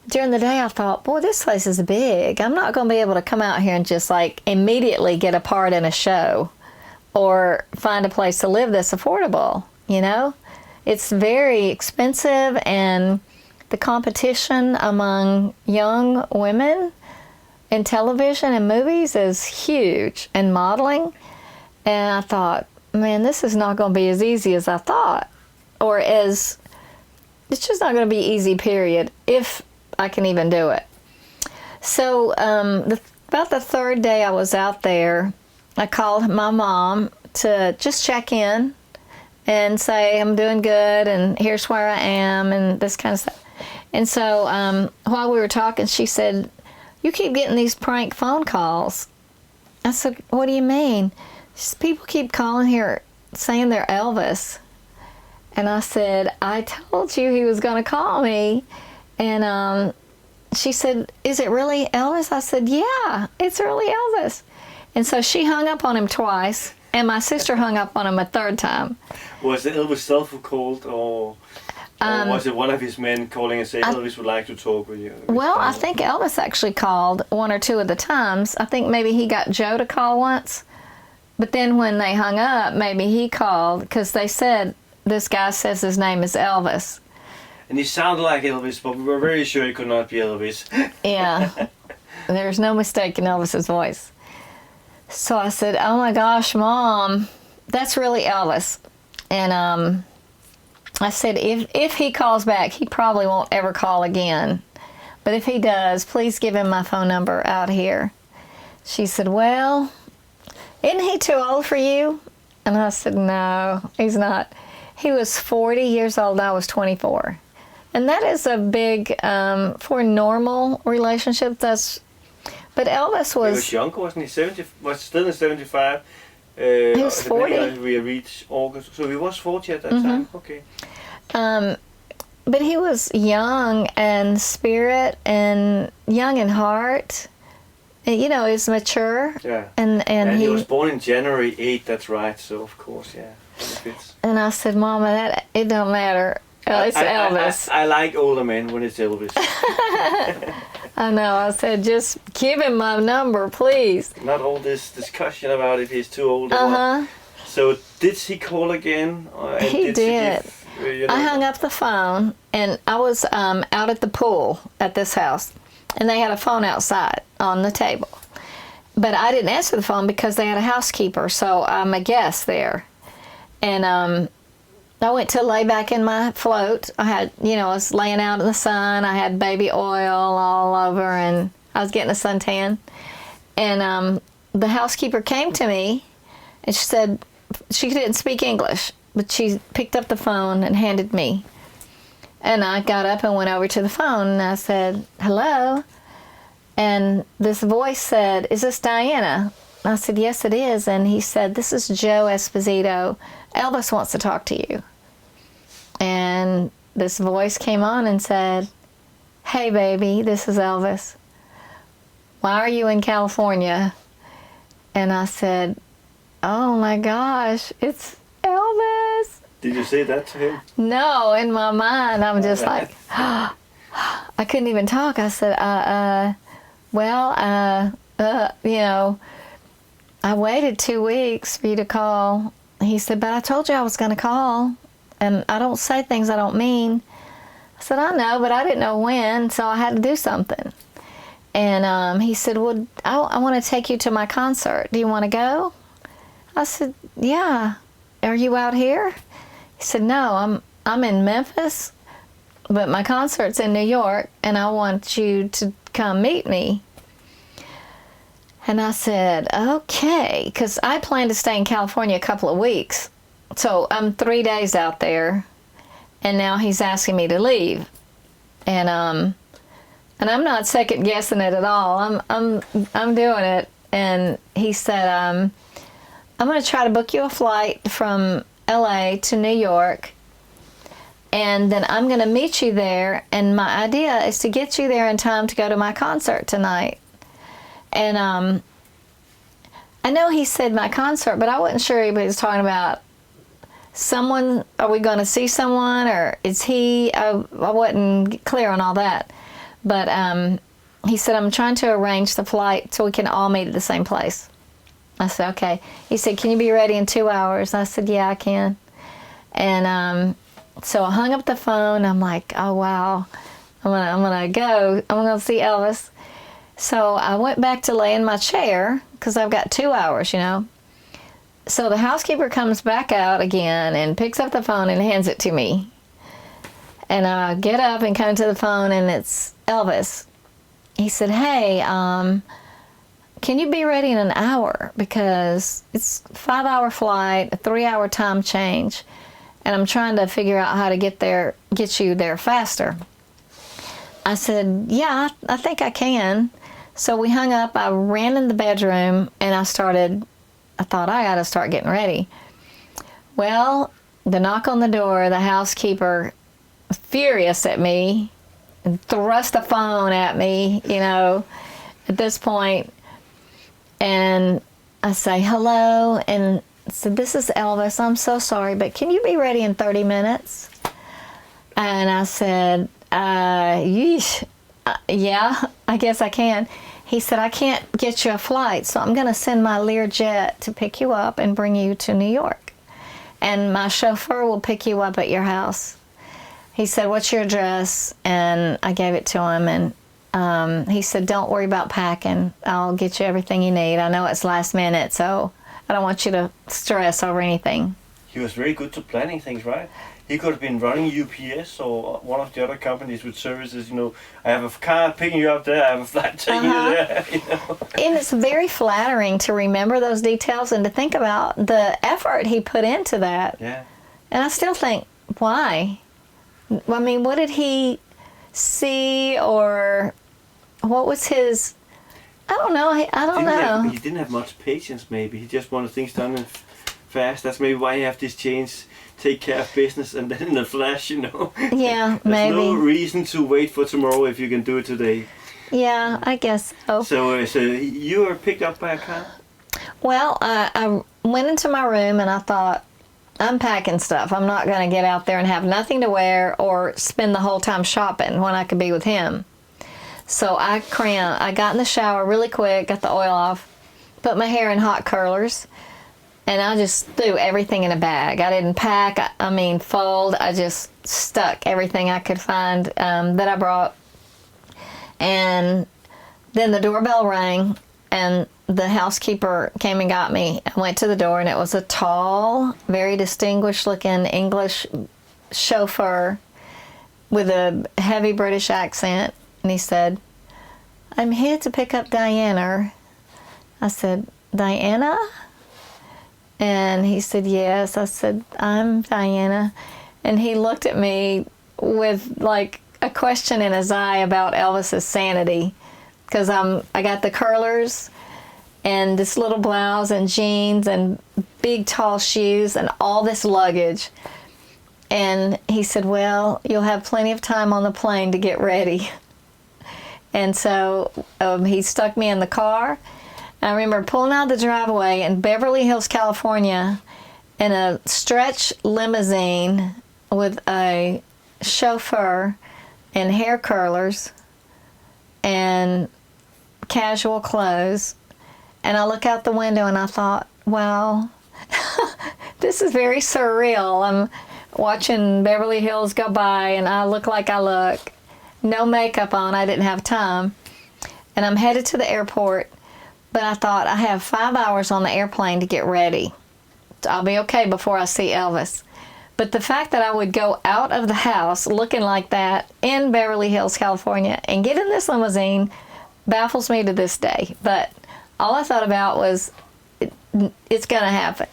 S3: during the day, I thought, boy, this place is big. I'm not going to be able to come out here and just like immediately get a part in a show or find a place to live that's affordable. You know, it's very expensive, and the competition among young women in television and movies is huge, and modeling. And I thought, man, this is not going to be as easy as I thought, or it's just not going to be easy, period, if I can even do it. So about the third day I was out there, I called my mom to just check in and say, I'm doing good, and here's where I am, and this kind of stuff. And so while we were talking, she said, you keep getting these prank phone calls. I said, what do you mean? She said, people keep calling here saying they're Elvis. And I said, I told you he was going to call me. And she said, is it really Elvis? I said, yeah, it's really Elvis. And so she hung up on him twice, and my sister hung up on him a third time.
S2: Was it Elvis self who called, or was it one of his men calling and saying Elvis would like to talk with you?
S3: Well, I think Elvis actually called one or two of the times. I think maybe he got Joe to call once. But then when they hung up, maybe he called, because they said, this guy says his name is Elvis.
S2: And he sounded like Elvis, but we were very sure he could not be Elvis.
S3: Yeah. There's no mistaking Elvis's voice. So I said, oh my gosh, Mom, that's really Elvis. And I said, if he calls back, he probably won't ever call again. But if he does, please give him my phone number out here. She said, well, isn't he too old for you? And I said, no, he's not. He was 40 years old, I was 24. And that is a big, for normal relationships, but Elvis was...
S2: He was younger, wasn't he? 70, was still in 75.
S3: He was 40.
S2: We reached August, so he was 40 at that time. Okay.
S3: But he was young in spirit and young in heart. You know, he's mature.
S2: Yeah.
S3: And
S2: he was born in January 8th, that's right, so of course, yeah. It fits.
S3: And I said, Mama, it don't matter. It's Elvis.
S2: I like older men when it's Elvis.
S3: I know. I said, just give him my number, please.
S2: Not all this discussion about if he's too old or
S3: Uh-huh.
S2: what. So did he call again?
S3: He did.
S2: You know,
S3: I hung up the phone, and I was out at the pool at this house, and they had a phone outside on the table. But I didn't answer the phone because they had a housekeeper, so I'm a guest there. And I went to lay back in my float. I had, I was laying out in the sun. I had baby oil all over, and I was getting a suntan. And the housekeeper came to me, and she said she didn't speak English, but she picked up the phone and handed me. And I got up and went over to the phone, and I said, hello. And this voice said, is this Diana? I said, yes, it is. And he said, this is Joe Esposito. Elvis wants to talk to you. And this voice came on and said, hey, baby, this is Elvis. Why are you in California? And I said, oh, my gosh, it's Elvis.
S2: Did you say that to him?
S3: No, in my mind, I'm just like, I couldn't even talk. I said, I waited 2 weeks for you to call. He said, but I told you I was going to call, and I don't say things I don't mean. I said, I know, but I didn't know when, so I had to do something. And he said, well, I want to take you to my concert. Do you want to go? I said, yeah. Are you out here? He said, no, I'm in Memphis, but my concert's in New York, and I want you to come meet me. And I said, okay, because I plan to stay in California a couple of weeks. So I'm 3 days out there, and now he's asking me to leave. And I'm not second guessing it at all. I'm doing it. And he said, I'm going to try to book you a flight from LA to New York, and then I'm going to meet you there, and my idea is to get you there in time to go to my concert tonight. And I know he said my concert, but I wasn't sure he was talking about someone. Are we going to see someone, or is he? I wasn't clear on all that. But he said, I'm trying to arrange the flight so we can all meet at the same place. I said, okay. He said, can you be ready in 2 hours? I said, yeah, I can. And so I hung up the phone. I'm like, oh, wow. I'm gonna see Elvis. So I went back to lay in my chair because I've got 2 hours, you know. So the housekeeper comes back out again and picks up the phone and hands it to me. And I get up and come to the phone, and it's Elvis. He said, hey, can you be ready in an hour? Because it's a 5-hour flight, a 3-hour time change, and I'm trying to figure out how to get you there faster. I said, yeah, I think I can. So we hung up. I ran in the bedroom, and I thought I got to start getting ready. Well, the knock on the door, the housekeeper, furious at me, and thrust the phone at me, you know, at this point. And I say, hello, and I said, this is Elvis. I'm so sorry, but can you be ready in 30 minutes? And I said, yeesh, yeah, I guess I can. He said, I can't get you a flight, so I'm going to send my Learjet to pick you up and bring you to New York. And my chauffeur will pick you up at your house. He said, what's your address? And I gave it to him, and he said, don't worry about packing. I'll get you everything you need. I know it's last minute, so I don't want you to stress over anything.
S2: He was very good to planning things, right? He could have been running UPS or one of the other companies with services, you know, I have a car picking you up there, I have a flight taking you there, you know.
S3: And it's very flattering to remember those details and to think about the effort he put into that.
S2: Yeah.
S3: And I still think, why? I mean, what did he see, or what was his, I don't know.
S2: He didn't have much patience, maybe. He just wanted things done fast. That's maybe why you have this change, take care of business, and then in a flash, you know.
S3: Yeah,
S2: There's
S3: maybe.
S2: no reason to wait for tomorrow if you can do it today.
S3: Yeah, I guess so.
S2: So you were picked up by a car?
S3: Well, I went into my room and I thought, I'm packing stuff. I'm not going to get out there and have nothing to wear or spend the whole time shopping when I could be with him. So I got in the shower really quick, got the oil off, put my hair in hot curlers, and I just threw everything in a bag. I didn't pack, fold. I just stuck everything I could find that I brought. And then the doorbell rang, and the housekeeper came and got me. I went to the door, and it was a tall, very distinguished-looking English chauffeur with a heavy British accent. And he said, I'm here to pick up Diana. I said, Diana? And he said, yes. I said, I'm Diana. And he looked at me with, like, a question in his eye about Elvis's sanity. Because I got the curlers and this little blouse and jeans and big tall shoes and all this luggage. And he said, well, you'll have plenty of time on the plane to get ready. And so he stuck me in the car. I remember pulling out of the driveway in Beverly Hills, California, in a stretch limousine with a chauffeur and hair curlers and casual clothes. And I look out the window and I thought, wow, this is very surreal. I'm watching Beverly Hills go by and I look like I look. No makeup on, I didn't have time. And I'm headed to the airport, but I thought I have 5 hours on the airplane to get ready. I'll be okay before I see Elvis. But the fact that I would go out of the house looking like that in Beverly Hills, California, and get in this limousine baffles me to this day. But all I thought about was, it's going to happen.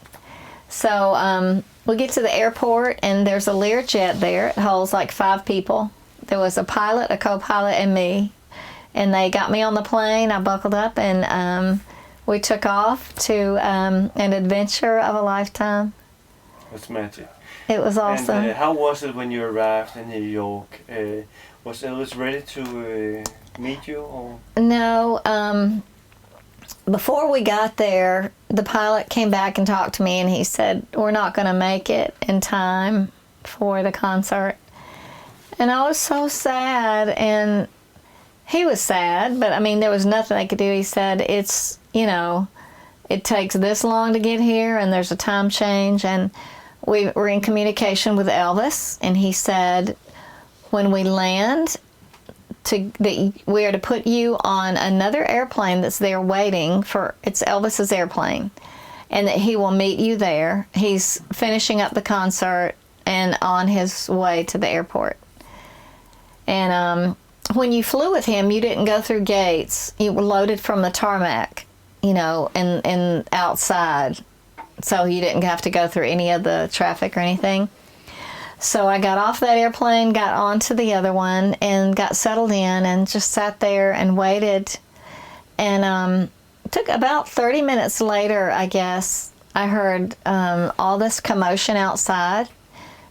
S3: So we get to the airport, and there's a Learjet there. It holds like 5 people. There was a pilot, a co-pilot, and me. And they got me on the plane. I buckled up, and we took off to an adventure of a lifetime.
S2: That's magic.
S3: It was awesome.
S2: And how was it when you arrived in New York? Was Elvis ready to meet you? Or?
S3: No. before we got there, the pilot came back and talked to me, and he said, we're not going to make it in time for the concert. And I was so sad, and he was sad, but I mean, there was nothing they could do. He said, it's, it takes this long to get here, and there's a time change. And we were in communication with Elvis, and he said, when we land, we are to put you on another airplane that's there waiting for, it's Elvis's airplane, and that he will meet you there. He's finishing up the concert and on his way to the airport. And when you flew with him, you didn't go through gates. You were loaded from the tarmac, and outside. So you didn't have to go through any of the traffic or anything. So I got off that airplane, got onto the other one, and got settled in and just sat there and waited. And it took about 30 minutes later, I guess, I heard all this commotion outside.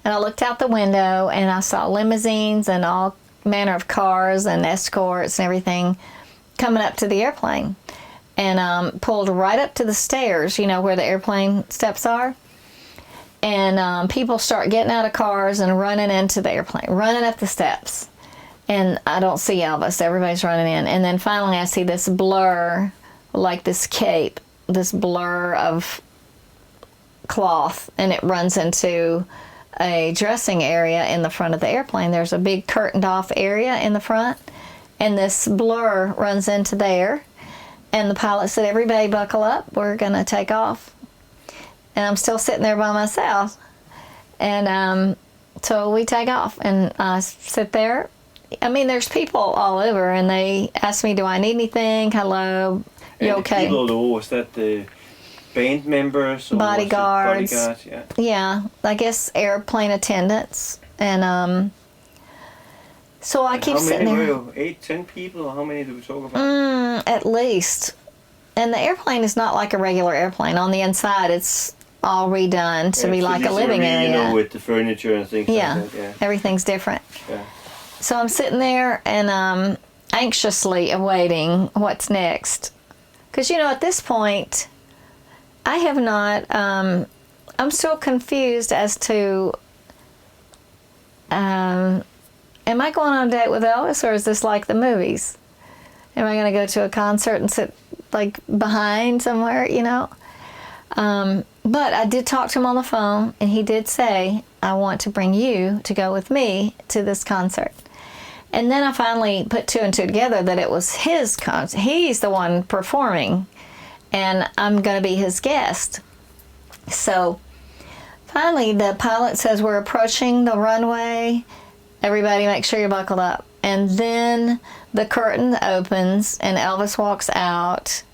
S3: And I looked out the window, and I saw limousines and all manner of cars and escorts and everything coming up to the airplane. And pulled right up to the stairs, where the airplane steps are. And people start getting out of cars and running into the airplane, running up the steps. And I don't see Elvis. Everybody's running in. And then finally I see this blur, like this cape, this blur of cloth, and it runs into a dressing area in the front of the airplane. There's a big curtained off area in the front, and this blur runs into there. And the pilot said, everybody buckle up, we're going to take off. And I'm still sitting there by myself. And so we take off, and I sit there. I mean, there's people all over, and they ask me, do I need anything? Hello, you
S2: and
S3: okay?
S2: People, though, was that the band members? Or
S3: bodyguards.
S2: Bodyguards, yeah.
S3: Yeah, I guess airplane attendants. And so I keep sitting there.
S2: How many were you? 8, 10 people? Or how many do we talk about?
S3: At least. And the airplane is not like a regular airplane. On the inside, it's all redone to be like a living area.
S2: With the furniture and things like that. Yeah,
S3: everything's different.
S2: Yeah.
S3: So I'm sitting there and anxiously awaiting what's next. Because, at this point, I have not, I'm still confused as to, am I going on a date with Elvis, or is this like the movies? Am I going to go to a concert and sit like behind somewhere, But I did talk to him on the phone, and he did say, I want to bring you to go with me to this concert. And then I finally put two and two together that it was his concert. He's the one performing, and I'm going to be his guest. So finally the pilot says, we're approaching the runway. Everybody make sure you're buckled up. And then the curtain opens, and Elvis walks out.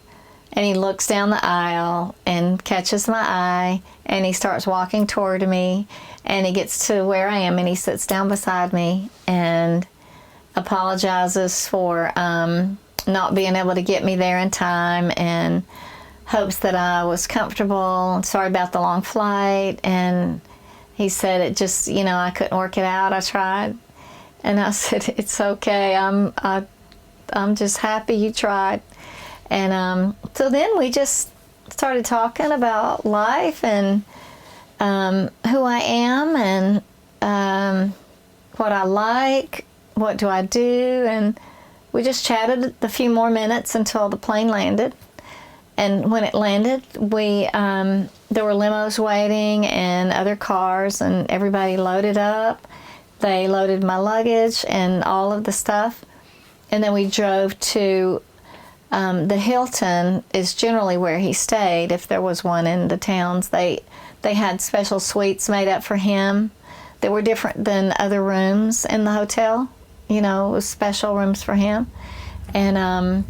S3: And he looks down the aisle and catches my eye, and he starts walking toward me, and he gets to where I am, and he sits down beside me and apologizes for not being able to get me there in time, and hopes that I was comfortable. Sorry about the long flight. And he said it just, I couldn't work it out. I tried. And I said, it's okay. I'm just happy you tried. And so then we just started talking about life and who I am and what I like, what do I do, and we just chatted a few more minutes until the plane landed. And when it landed, there were limos waiting and other cars, and everybody loaded up. They loaded my luggage and all of the stuff. And then we drove to the Hilton is generally where he stayed. If there was one in the towns, they had special suites made up for him. They were different than other rooms in the hotel. It was special rooms for him. And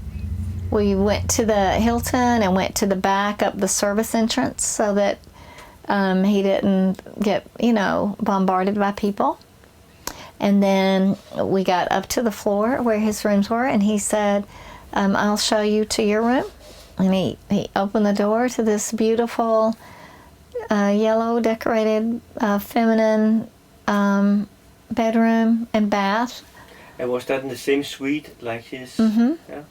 S3: we went to the Hilton and went to the back up the service entrance so that he didn't get, bombarded by people. And then we got up to the floor where his rooms were, and he said, I'll show you to your room. And he opened the door to this beautiful yellow decorated feminine bedroom and bath.
S2: And was that in the same suite like his?
S3: Mm-hmm.
S2: Yeah.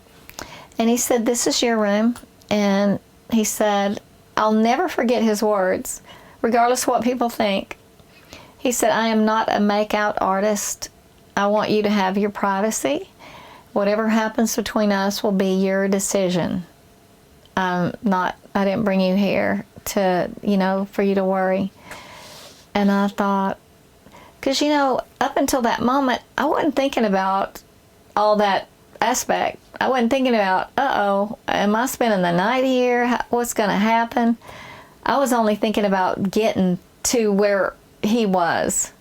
S3: And he said, this is your room. and he said, I'll never forget his words, regardless of what people think. He said, I am not a make-out artist. I want you to have your privacy. Whatever happens between us will be your decision. I didn't bring you here to, for you to worry. And I thought, because, up until that moment, I wasn't thinking about all that aspect. I wasn't thinking about, am I spending the night here? What's going to happen? I was only thinking about getting to where he was,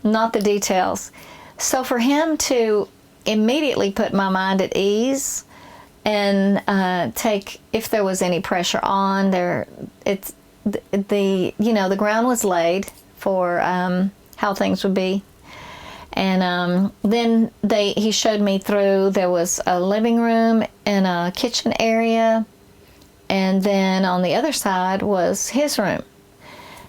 S3: not the details. So for him to immediately put my mind at ease and take, if there was any pressure on there, the ground was laid for how things would be. And then he showed me through. There was a living room and a kitchen area, and then on the other side was his room.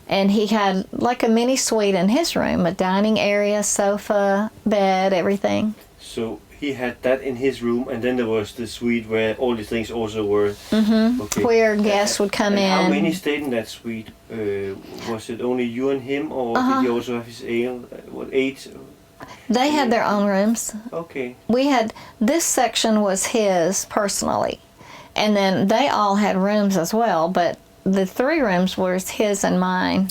S3: And he had like a mini suite in his room, a dining area, sofa, bed, everything.
S2: So he had that in his room, and then there was the suite where all the things also were.
S3: Mm-hmm.
S2: Okay.
S3: Where guests would come in.
S2: How many stayed in that suite? Was it only you and him, or did he also have his 8?
S3: They had their own rooms.
S2: Okay.
S3: This section was his personally, and then they all had rooms as well, but the 3 rooms were his and mine.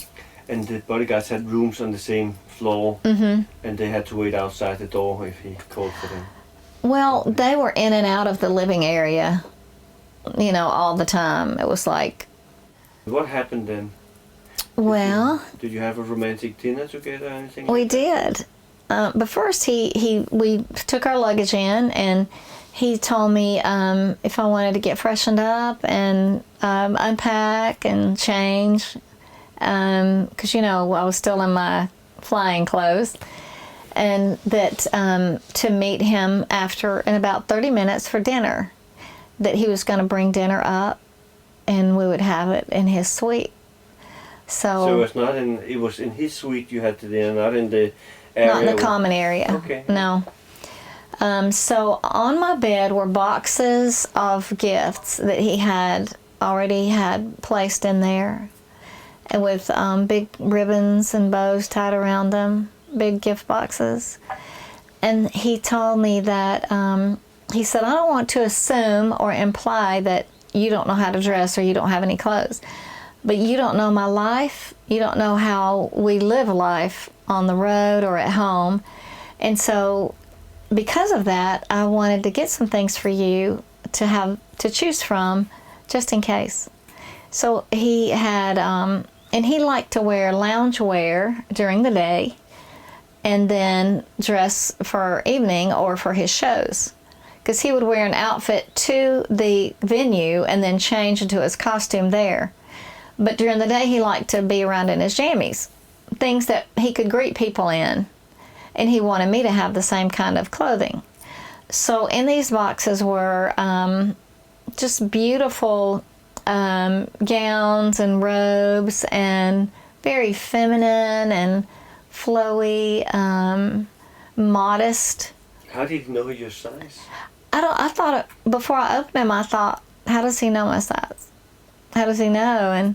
S2: And the bodyguards had rooms on the same floor, and they had to wait outside the door if he called for them.
S3: Well, they were in and out of the living area, all the time. It was like...
S2: What happened then?
S3: Well...
S2: Did you have a romantic dinner together or anything?
S3: We did. But first, we took our luggage in, and he told me if I wanted to get freshened up and unpack and change, because I was still in my flying clothes, and that to meet him in about 30 minutes for dinner, that he was going to bring dinner up, and we would have it in his suite. So
S2: it's not it was in his suite you had the dinner, not in the area.
S3: Not in the common area.
S2: Okay.
S3: No. So on my bed were boxes of gifts that he had already had placed in there, and with big ribbons and bows tied around them, big gift boxes. And he told me that, he said, I don't want to assume or imply that you don't know how to dress or you don't have any clothes, but you don't know my life. You don't know how we live life on the road or at home. And so because of that, I wanted to get some things for you to have to choose from, just in case. So he had, and he liked to wear loungewear during the day and then dress for evening or for his shows. Because he would wear an outfit to the venue and then change into his costume there. But during the day, he liked to be around in his jammies, things that he could greet people in. And he wanted me to have the same kind of clothing. So in these boxes were just beautiful gowns and robes, and very feminine and flowy, modest.
S2: How did he know your size?
S3: I thought, before I opened them, I thought, how does he know my size? How does he know?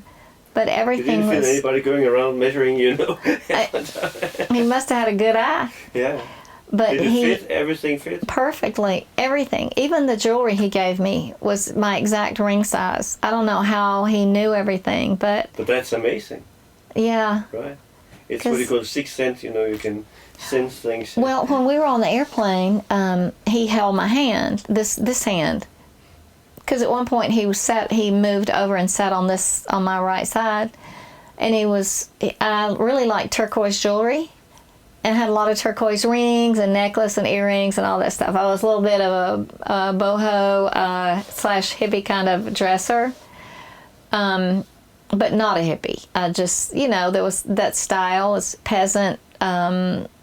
S3: But everything
S2: you didn't
S3: was...
S2: feel anybody going around measuring you,
S3: He must have had a good eye.
S2: Yeah.
S3: But
S2: Did it fit? Everything fit?
S3: Perfectly. Everything. Even the jewelry he gave me was my exact ring size. I don't know how he knew everything, but...
S2: But that's amazing.
S3: Yeah.
S2: Right. It's what you call sixth sense, you can sense things.
S3: Well, when we were on the airplane, he held my hand, this hand. Because at one point he moved over and sat on my right side, and I really liked turquoise jewelry, and had a lot of turquoise rings and necklace and earrings and all that stuff. I was a little bit of a boho / hippie kind of dresser, but not a hippie. I just, there was that style, was peasant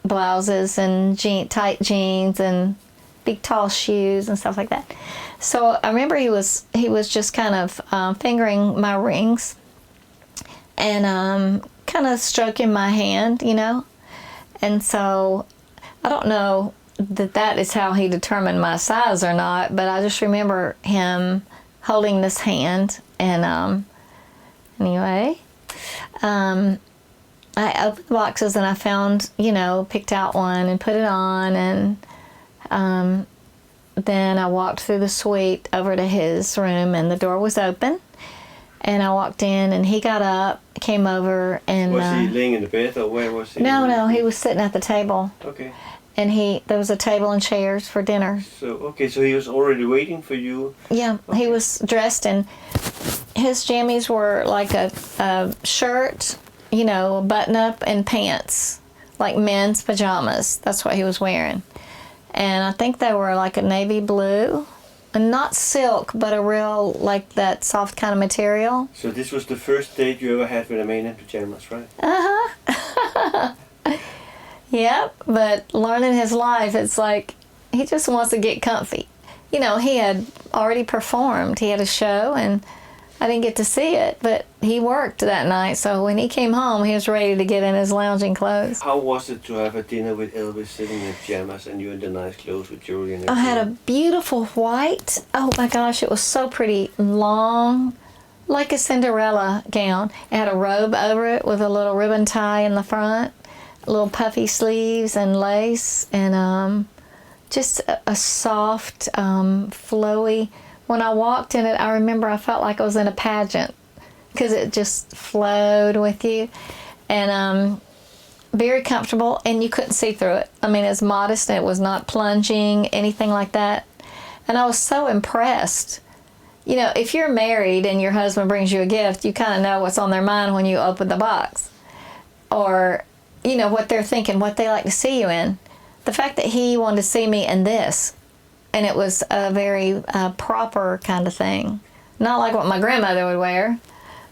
S3: blouses and tight jeans and big tall shoes and stuff like that. So I remember he was just kind of fingering my rings and kind of stroking my hand, And so I don't know that is how he determined my size or not, but I just remember him holding this hand. And anyway, I opened the boxes and I found, picked out one and put it on. And then I walked through the suite over to his room, and the door was open. And I walked in, and he got up, came over, and...
S2: Was he laying in the bed, or where was he?
S3: No, he was sitting at the table.
S2: Okay.
S3: And there was a table and chairs for dinner.
S2: So he was already waiting for you?
S3: Yeah, okay. He was dressed, and his jammies were like a shirt, a button-up, and pants, like men's pajamas. That's what he was wearing. And I think they were like a navy blue. And not silk, but a real, like that soft kind of material.
S2: So this was the first date you ever had with a man in pajamas, right?
S3: Uh-huh. Yep, but learning his life, it's like he just wants to get comfy. He had already performed. He had a show, and I didn't get to see it, but he worked that night. So when he came home, he was ready to get in his lounging clothes.
S2: How was it to have a dinner with Elvis sitting in pajamas and you in the nice clothes with jewelry and everything?
S3: I had a beautiful white, oh my gosh, it was so pretty, long, like a Cinderella gown. It had a robe over it with a little ribbon tie in the front, little puffy sleeves and lace, and just a soft, flowy. When I walked in it, I remember I felt like I was in a pageant because it just flowed with you, and very comfortable, and you couldn't see through it. I mean, it's modest, and it was not plunging, anything like that. And I was so impressed. If you're married and your husband brings you a gift, you kind of know what's on their mind when you open the box, or what they're thinking, what they like to see you in. The fact that he wanted to see me in this, and it was a very proper kind of thing. Not like what my grandmother would wear,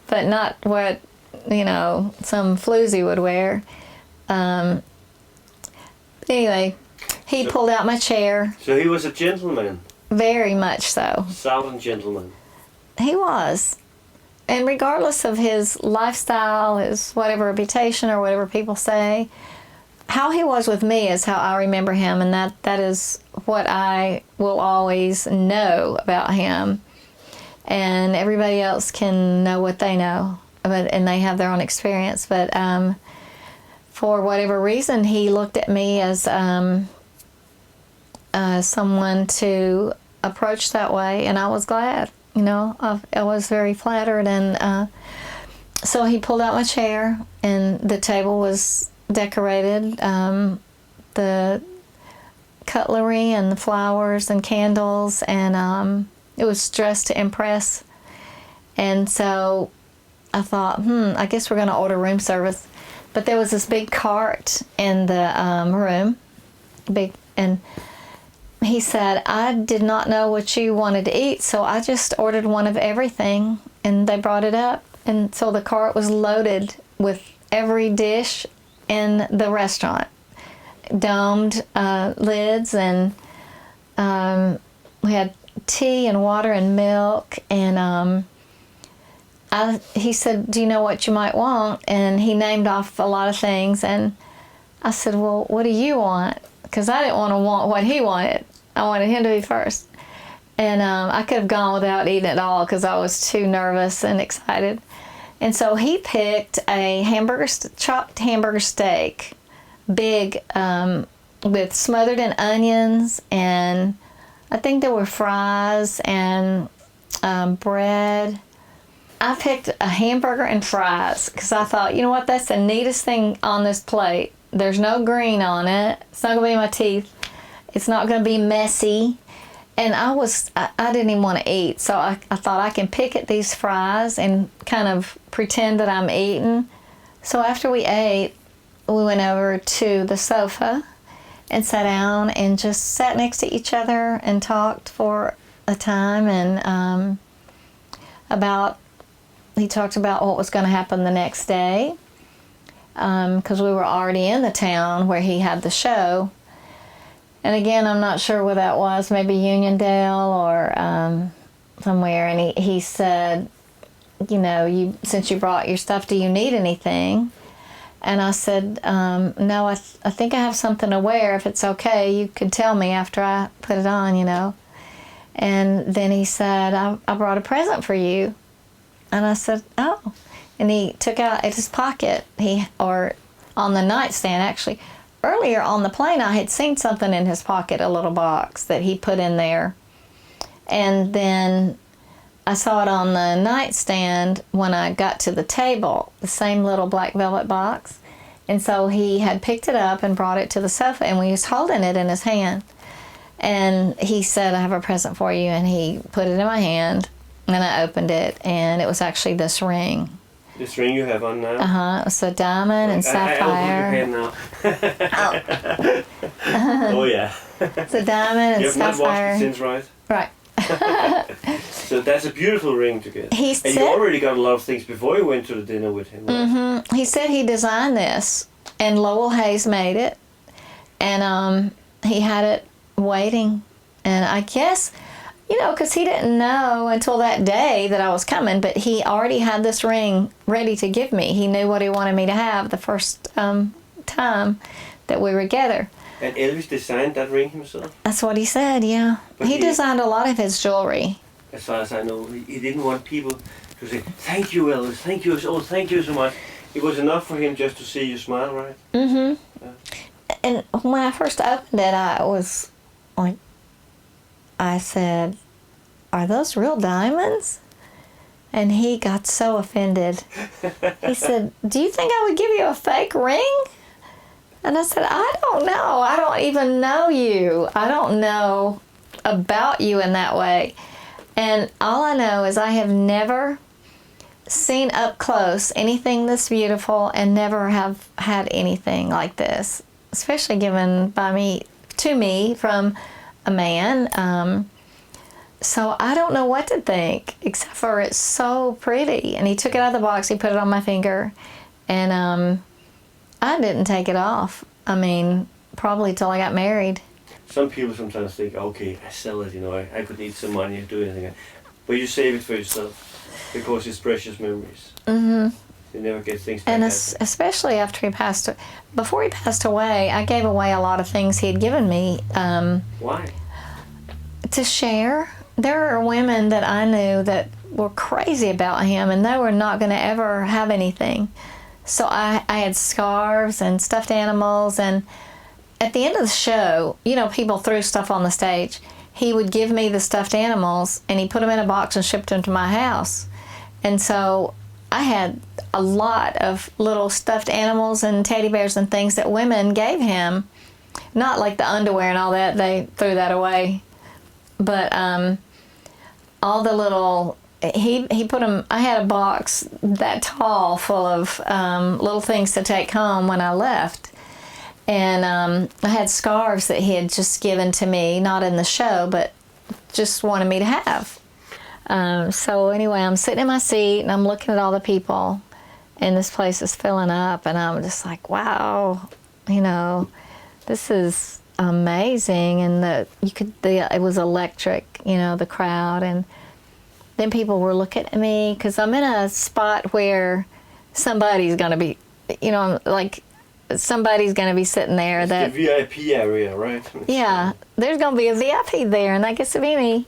S3: but not what, some floozy would wear. Anyway, he pulled out my chair.
S2: So he was a gentleman?
S3: Very much so.
S2: Southern gentleman?
S3: He was. And regardless of his lifestyle, his whatever reputation or whatever people say, how he was with me is how I remember him, and that is what I will always know about him. And everybody else can know what they know, and they have their own experience. But for whatever reason, he looked at me as someone to approach that way, and I was glad. I was very flattered, and so he pulled out my chair, and the table was decorated, the cutlery and the flowers and candles, and it was dressed to impress. And so I thought, I guess we're going to order room service. But there was this big cart in the room, and he said, I did not know what you wanted to eat, so I just ordered one of everything, and they brought it up. And so the cart was loaded with every dish in the restaurant, domed lids, and we had tea and water and milk, and he said, do you know what you might want? And he named off a lot of things, and I said, well, what do you want? Because I didn't want what he wanted. I wanted him to be first. And I could have gone without eating it all because I was too nervous and excited. And so he picked a chopped hamburger steak, big, with smothered in onions, and I think there were fries and bread. I picked a hamburger and fries because I thought, you know what, that's the neatest thing on this plate. There's no green on it. It's not going to be in my teeth. It's not going to be messy. And I didn't even want to eat, so I thought I can pick at these fries and kind of pretend that I'm eating. So after we ate, we went over to the sofa and sat down and just sat next to each other and talked for a time, and he talked about what was going to happen the next day, because we were already in the town where he had the show. And again, I'm not sure where that was, maybe Uniondale or somewhere. And he said, since you brought your stuff, do you need anything? And I said, no, I think I have something to wear. If it's okay, you can tell me after I put it on, And then he said, I brought a present for you. And I said, oh. And he took out at his pocket, or on the nightstand actually. Earlier on the plane, I had seen something in his pocket, a little box that he put in there. And then I saw it on the nightstand when I got to the table, the same little black velvet box. And so he had picked it up and brought it to the sofa, and we was holding it in his hand. And he said, I have a present for you. And he put it in my hand, and I opened it, and it was actually this ring.
S2: This ring you have on now?
S3: Uh-huh. It's a diamond and sapphire.
S2: I'll hold your hand now. Oh, yeah.
S3: It's a diamond and
S2: you have not
S3: sapphire.
S2: washed it since, right?
S3: Right.
S2: So that's a beautiful ring to get.
S3: He
S2: and
S3: said,
S2: you already got a lot of things before you went to the dinner with him, right?
S3: Mm-hmm. He said he designed this, and Lowell Hayes made it, and he had it waiting. And I guess, because he didn't know until that day that I was coming, but he already had this ring ready to give me. He knew what he wanted me to have the first time that we were together.
S2: And Elvis designed that ring himself?
S3: That's what he said, yeah.
S2: But
S3: he designed a lot of his jewelry.
S2: As far as I know, he didn't want people to say, thank you, Elvis, thank you so much. It was enough for him just to see you smile, right?
S3: Mm-hmm.
S2: Yeah.
S3: And when I first opened it, I was like, I said, are those real diamonds? And he got so offended. He said, do you think I would give you a fake ring? And I said, I don't know. I don't even know you. I don't know about you in that way. And all I know is I have never seen up close anything this beautiful, and never have had anything like this, especially given to me from a man. So I don't know what to think, except for it's so pretty. And he took it out of the box, he put it on my finger, and I didn't take it off. I mean, probably till I got married.
S2: Some people sometimes think, okay, I sell it, I could need some money to do anything. But you save it for yourself, because it's precious memories.
S3: Mm-hmm.
S2: You never get things back.
S3: And especially after before he passed away, I gave away a lot of things he had given me.
S2: Why?
S3: To share. There are women that I knew that were crazy about him, and they were not going to ever have anything. So I had scarves and stuffed animals, and at the end of the show, people threw stuff on the stage. He would give me the stuffed animals, and he put them in a box and shipped them to my house. And so I had a lot of little stuffed animals and teddy bears and things that women gave him. Not like the underwear and all that, they threw that away. But all the little, he put them, I had a box that tall full of little things to take home when I left. And I had scarves that he had just given to me, not in the show, but just wanted me to have. So anyway, I'm sitting in my seat and I'm looking at all the people, and this place is filling up, and I'm just like, wow, this is amazing. And it was electric, the crowd. And then people were looking at me, because I'm in a spot where somebody's going to be, somebody's going to be sitting there.
S2: It's the VIP area, right?
S3: Yeah, there's going to be a VIP there, and that gets to be me.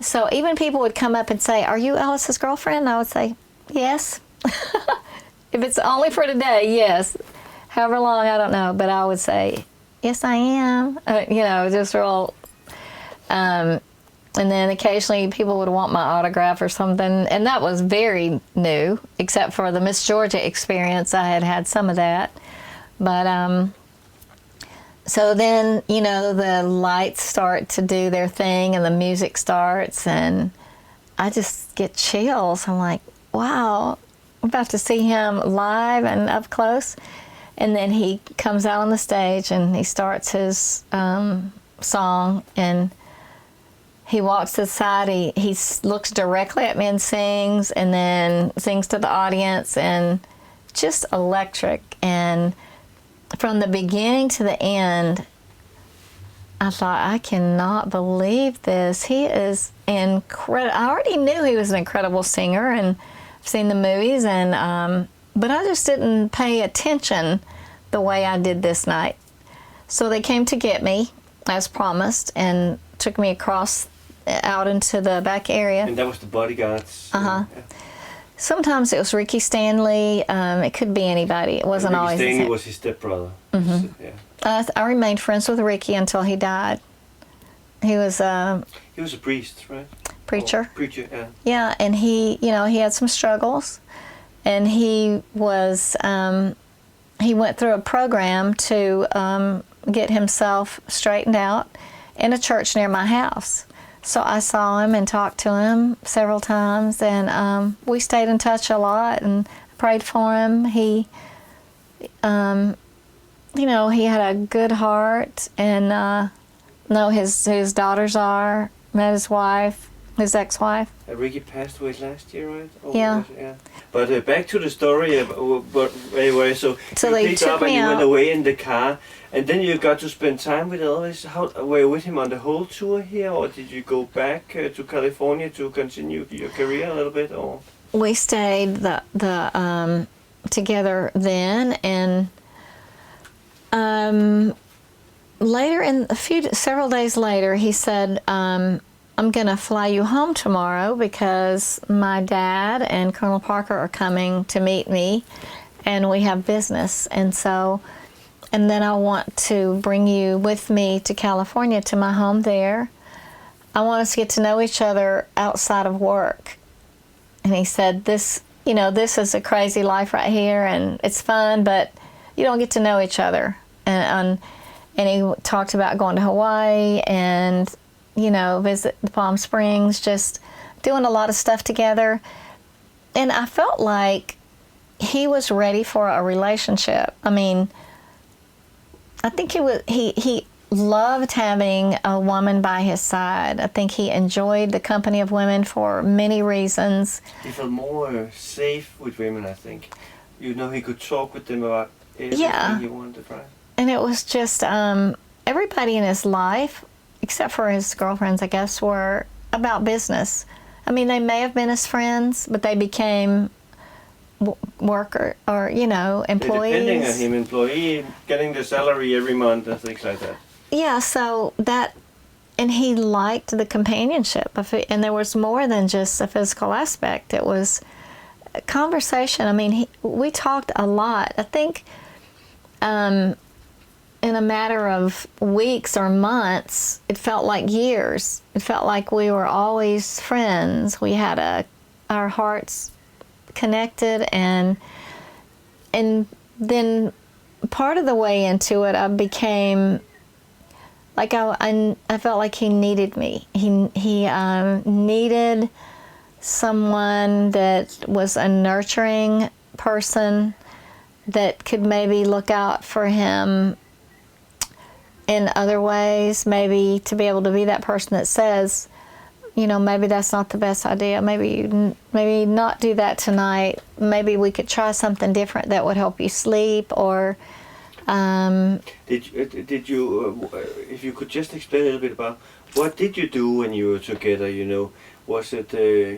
S3: So even people would come up and say, are you Elvis's girlfriend? And I would say, yes. If it's only for today, yes. However long, I don't know. But I would say, yes, I am. Just real. And then occasionally people would want my autograph or something. And that was very new, except for the Miss Georgia experience. I had some of that. But so then, the lights start to do their thing, and the music starts, and I just get chills. I'm like, wow, I'm about to see him live and up close. And then he comes out on the stage, and he starts his song, and he walks to the side. He looks directly at me and sings, and then sings to the audience, and just electric. And from the beginning to the end, I thought, I cannot believe this. He is incredible. I already knew he was an incredible singer, and I've seen the movies, and but I just didn't pay attention the way I did this night. So they came to get me, as promised, and took me across out into the back area.
S2: And that was the bodyguards.
S3: Uh-huh. Sometimes it was Ricky Stanley. It could be anybody. It wasn't
S2: Ricky
S3: always.
S2: Stanley was his stepbrother.
S3: Mm-hmm.
S2: Yeah.
S3: I remained friends with Ricky until he died. He was a
S2: priest, right?
S3: preacher.
S2: Oh, preacher, yeah.
S3: Yeah, and he had some struggles, and he went through a program to get himself straightened out in a church near my house. So I saw him and talked to him several times, and we stayed in touch a lot and prayed for him. He, he had a good heart, and know his daughters are, met his wife, his ex-wife.
S2: Ricky passed away last year, right?
S3: Yeah.
S2: But back to the story. But anyway, so you
S3: they
S2: picked
S3: took
S2: up and
S3: me
S2: you
S3: out.
S2: went away in the car, and then you got to spend time with Elvis. How were you with him on the whole tour here, or did you go back to California to continue your career a little bit, or?
S3: We stayed together then, and later several days later, he said, I'm going to fly you home tomorrow because my dad and Colonel Parker are coming to meet me, and we have business. And then I want to bring you with me to California, to my home there. I want us to get to know each other outside of work. And he said, this is a crazy life right here, and it's fun, but you don't get to know each other. And he talked about going to Hawaii and visit the Palm Springs, just doing a lot of stuff together. And I felt like he was ready for a relationship. I mean, I think he loved having a woman by his side. I think he enjoyed the company of women for many reasons.
S2: He felt more safe with women, I think. He could talk with them about everything he wanted, right?
S3: And it was just everybody in his life, except for his girlfriends, I guess, were about business. I mean, they may have been his friends, but they became worker or employees.
S2: Depending on him, employee, getting the salary every month and things like that.
S3: Yeah, so and he liked the companionship of it, and there was more than just a physical aspect. It was a conversation. I mean, we talked a lot. I think in a matter of weeks or months, it felt like years. It felt like we were always friends. We had our hearts connected, and then part of the way into it, I became like I felt like he needed me. He needed someone that was a nurturing person that could maybe look out for him in other ways, maybe to be able to be that person that says, maybe that's not the best idea. Maybe not do that tonight. Maybe we could try something different that would help you sleep. Or
S2: did you if you could just explain a little bit about what did you do when you were together? Was it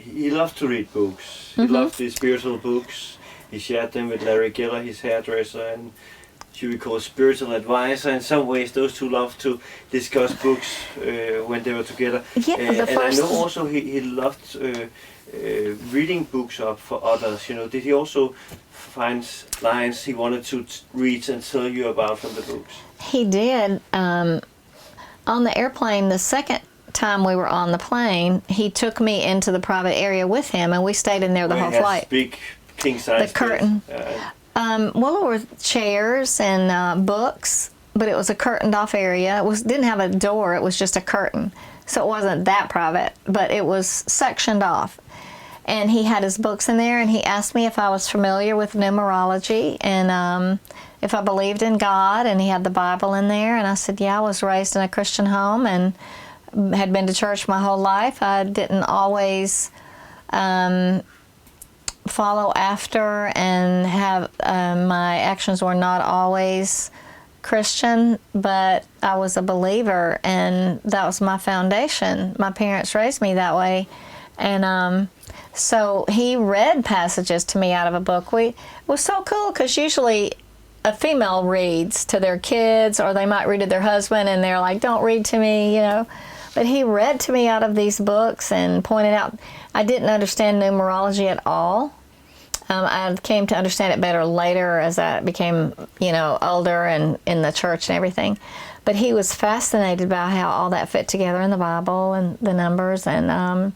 S2: he loved to read books. He loved the spiritual books. He shared them with Larry Geller, his hairdresser, and should we call spiritual advisor. In some ways, those two loved to discuss books when they were together.
S3: Yeah,
S2: and I know also he loved reading books up for others. Did he also find lines he wanted to read and tell you about from the books?
S3: He did. On the airplane, the second time we were on the plane, he took me into the private area with him, and we stayed in there the whole flight.
S2: Big king size.
S3: The curtain. Well, there were chairs and books, but it was a curtained off area. It didn't have a door, it was just a curtain. So it wasn't that private, but it was sectioned off. And he had his books in there, and he asked me if I was familiar with numerology and if I believed in God, and he had the Bible in there. And I said, yeah, I was raised in a Christian home and had been to church my whole life. I didn't always follow after and have my actions were not always Christian, but I was a believer, and that was my foundation. My parents raised me that way. And so he read passages to me out of a book. It was so cool because usually a female reads to their kids, or they might read to their husband, and they're like, don't read to me, But he read to me out of these books and pointed out I didn't understand numerology at all. I came to understand it better later as I became, older and in the church and everything. But he was fascinated by how all that fit together in the Bible and the numbers. And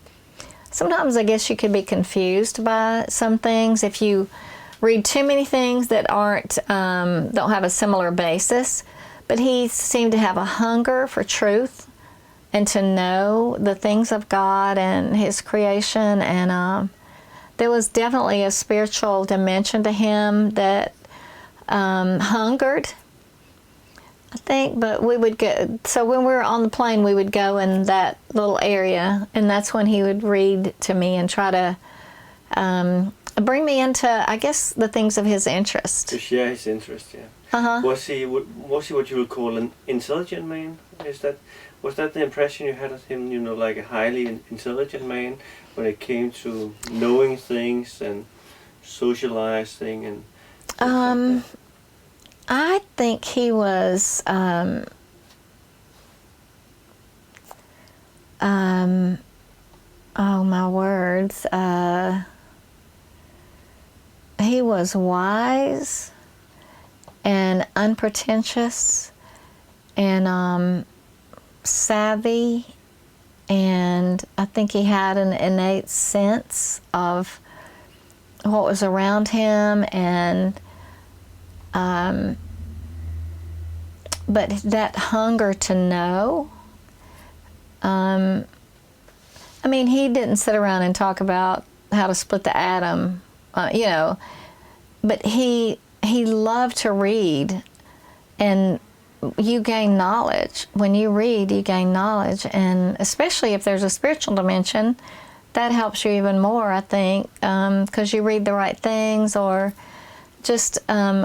S3: sometimes I guess you could be confused by some things if you read too many things that don't have a similar basis. But he seemed to have a hunger for truth and to know the things of God and His creation. And there was definitely a spiritual dimension to him that hungered, I think. But we would go, so when we were on the plane, we would go in that little area, and that's when he would read to me and try to bring me into, I guess, the things of his interest.
S2: To share his interest, yeah.
S3: Uh-huh.
S2: Was he what you would call an intelligent man? Was that the impression you had of him? Like a highly intelligent man when it came to knowing things and socializing and. Like
S3: I think he was. Oh my words. He was wise and unpretentious and savvy, and I think he had an innate sense of what was around him, and but that hunger to know. I mean, he didn't sit around and talk about how to split the atom, but he loved to read, and you gain knowledge. When you read, you gain knowledge, and especially if there's a spiritual dimension, that helps you even more, I think, because you read the right things, or just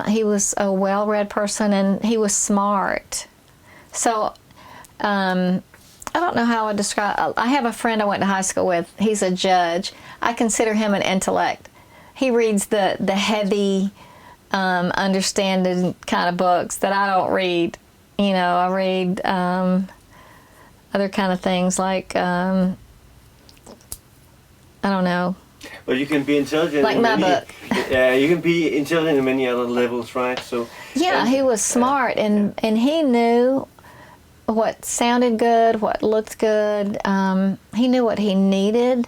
S3: he was a well-read person, and he was smart. So I don't know how I would describe. I have a friend I went to high school with. He's a judge. I consider him an intellect. He reads the heavy, understanding kind of books that I don't read. I read other kind of things like I don't know.
S2: Well, you can be intelligent.
S3: Like my book.
S2: Yeah, you can be intelligent in many other levels, right? So.
S3: Yeah, he was smart, and he knew what sounded good, what looked good. He knew what he needed,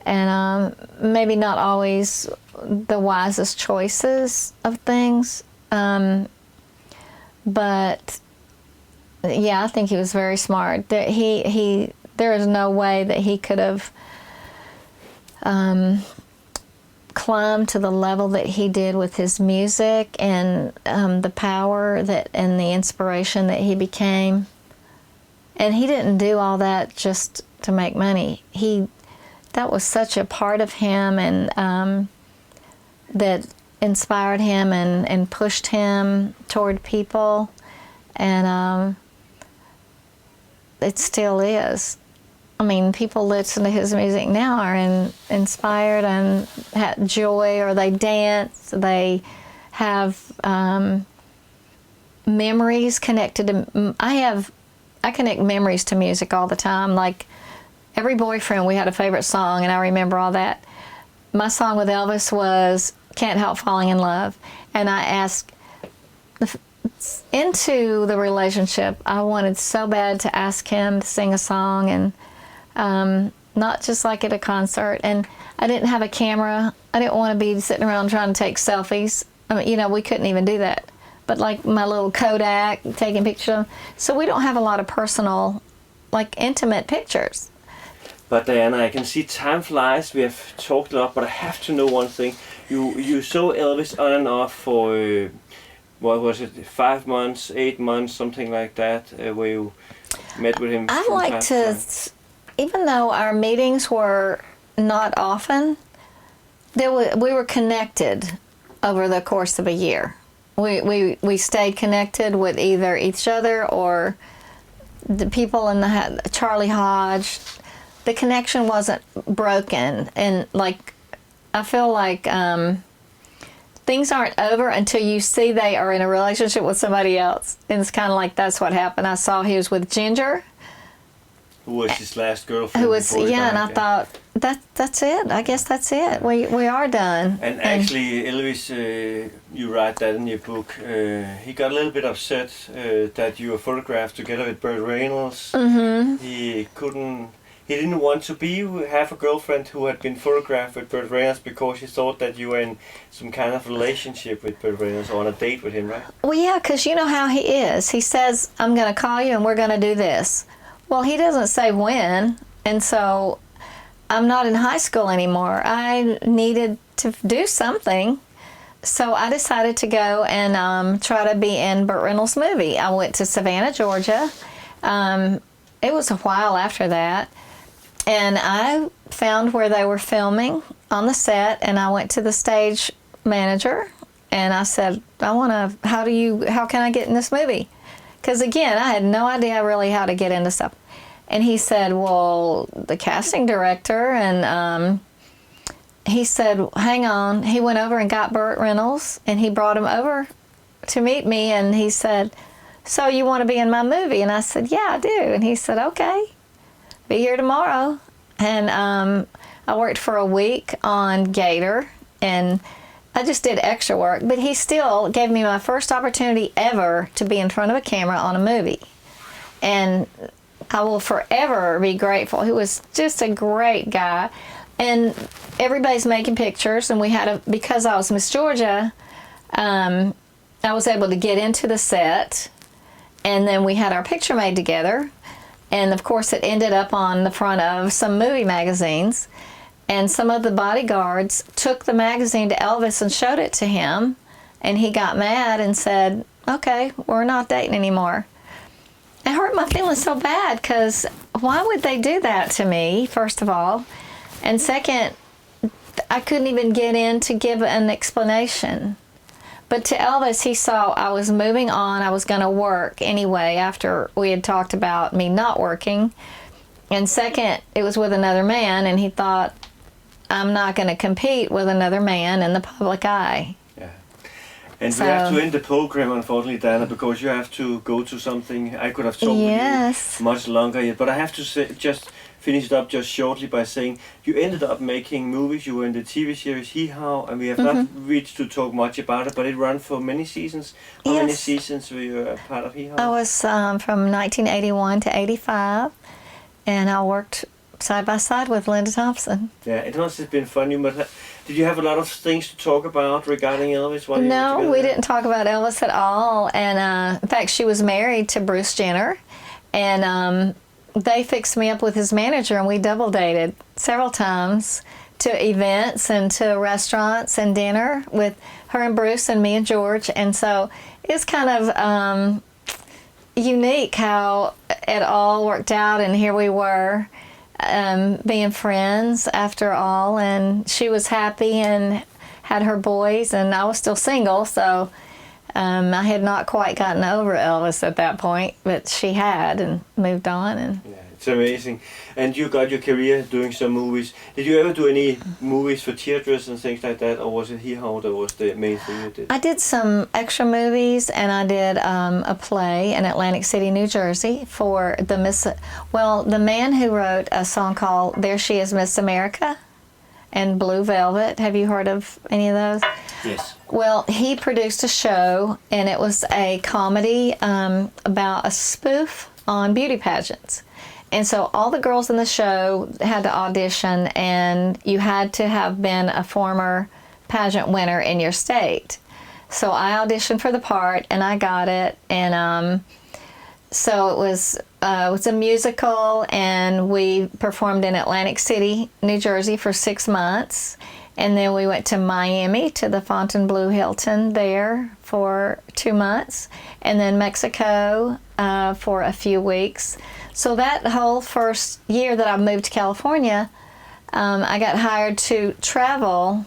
S3: and maybe not always the wisest choices of things. But yeah, I think he was very smart. There is no way that he could have climbed to the level that he did with his music and the power and the inspiration that he became. And he didn't do all that just to make money. That was such a part of him, and that inspired him and pushed him toward people, and it still is. I mean, people listen to his music now are inspired and have joy, or they dance, they have memories connected to. I connect memories to music all the time. Like every boyfriend, we had a favorite song, and I remember all that. My song with Elvis was "Can't Help Falling in Love," and I asked into the relationship. I wanted so bad to ask him to sing a song, and not just like at a concert. And I didn't have a camera. I didn't want to be sitting around trying to take selfies. I mean, we couldn't even do that. But like my little Kodak, taking pictures of them. So we don't have a lot of personal, like intimate pictures.
S2: But Diana, I can see time flies. We have talked a lot, but I have to know one thing. You saw Elvis on and off for, what was it, 5 months, 8 months, something like that, where you met with him.
S3: I like to, even though our meetings were not often, we were connected over the course of a year. We stayed connected with either each other or the people in the Charlie Hodge. The connection wasn't broken, and like I feel like things aren't over until you see they are in a relationship with somebody else. And it's kind of like that's what happened. I saw he was with Ginger,
S2: Who was his last girlfriend?
S3: Who was,
S2: before he
S3: yeah, and I
S2: died,
S3: thought, that's it. I guess that's it. We are done.
S2: And actually, Elvis, you write that in your book. He got a little bit upset that you were photographed together with Burt Reynolds.
S3: Mm-hmm.
S2: He didn't want to have a girlfriend who had been photographed with Burt Reynolds because he thought that you were in some kind of relationship with Burt Reynolds or on a date with him, right?
S3: Well, yeah, because you know how he is. He says, I'm going to call you and we're going to do this. Well, he doesn't say when, and so I'm not in high school anymore. I needed to do something, so I decided to go and try to be in Burt Reynolds' movie. I went to Savannah, Georgia. It was a while after that, and I found where they were filming on the set, and I went to the stage manager, and I said, how can I get in this movie? Because again, I had no idea really how to get into stuff. And he said, well, the casting director, and he said, hang on. He went over and got Burt Reynolds, and he brought him over to meet me, and he said, so you want to be in my movie? And I said, yeah, I do. And he said, okay, be here tomorrow. And I worked for a week on Gator, and I just did extra work, but he still gave me my first opportunity ever to be in front of a camera on a movie. And I will forever be grateful. He was just a great guy. And everybody's making pictures, and because I was Miss Georgia, I was able to get into the set, and then we had our picture made together. And of course it ended up on the front of some movie magazines. And some of the bodyguards took the magazine to Elvis and showed it to him. And he got mad and said, okay, we're not dating anymore. It hurt my feelings so bad, because why would they do that to me, first of all? And second, I couldn't even get in to give an explanation. But to Elvis, he saw I was moving on. I was going to work anyway after we had talked about me not working. And second, it was with another man, and he thought, I'm not going to compete with another man in the public eye.
S2: Yeah. And we have to end the program, unfortunately, Dana, because you have to go to something. I could have talked with you much longer yet, but I have to just finish it up just shortly by saying you ended up making movies. You were in the TV series Hee Haw, and we have not reached to talk much about it, but it ran for many seasons. How many seasons were you a part of Hee Haw?
S3: I was from 1981 to 85, and I worked side by side with Linda Thompson.
S2: Yeah, it must have been fun. Did you have a lot of things to talk about regarding Elvis?
S3: No, we didn't talk about Elvis at all. And in fact, she was married to Bruce Jenner, and they fixed me up with his manager, and we double dated several times to events and to restaurants and dinner with her and Bruce and me and George. And so it's kind of unique how it all worked out, and here we were. Being friends after all, and she was happy and had her boys, and I was still single, so I had not quite gotten over Elvis at that point, but she had and moved on. And
S2: yeah, it's amazing. And you got your career doing some movies. Did you ever do any movies for theaters and things like that, or was it Hee Haw that was the main thing you did?
S3: I did some extra movies, and I did a play in Atlantic City, New Jersey for the man who wrote a song called There She Is, Miss America and Blue Velvet. Have you heard of any of those?
S2: Yes.
S3: Well, he produced a show, and it was a comedy about a spoof on beauty pageants. And so all the girls in the show had to audition, and you had to have been a former pageant winner in your state. So I auditioned for the part, and I got it. And so it was a musical, and we performed in Atlantic City, New Jersey for 6 months. And then we went to Miami to the Fontainebleau Hilton there for 2 months, and then Mexico for a few weeks. So that whole first year that I moved to California, I got hired to travel.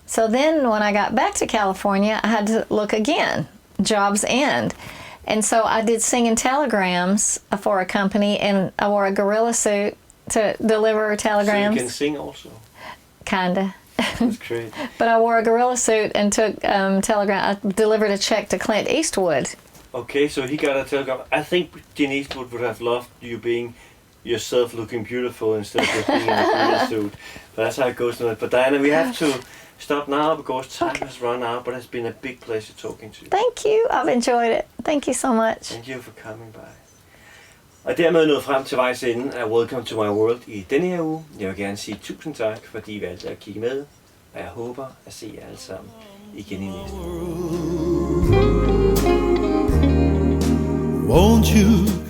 S3: So then when I got back to California, I had to look again. Jobs end. And so I did singing telegrams for a company, and I wore a gorilla suit to deliver telegrams.
S2: So you can sing also?
S3: Kinda.
S2: That's great.
S3: But I wore a gorilla suit and took telegram. I delivered a check to Clint Eastwood.
S2: Okay, so he got a telegram. I think Clint Eastwood would have loved you being yourself looking beautiful instead of just being in a green suit. But that's how it goes. But Diana, we have to stop now because time has run out, but it's been a big pleasure talking to you.
S3: Thank you. I've enjoyed it. Thank you so much.
S2: Thank you for coming by. Og dermed nået frem til vejs ende af Welcome to my world i denne her uge. Jeg vil gerne sige tusind tak, fordi I valgte at kigge med. Og jeg håber at se jer alle sammen igen i næste uge.
S1: Won't you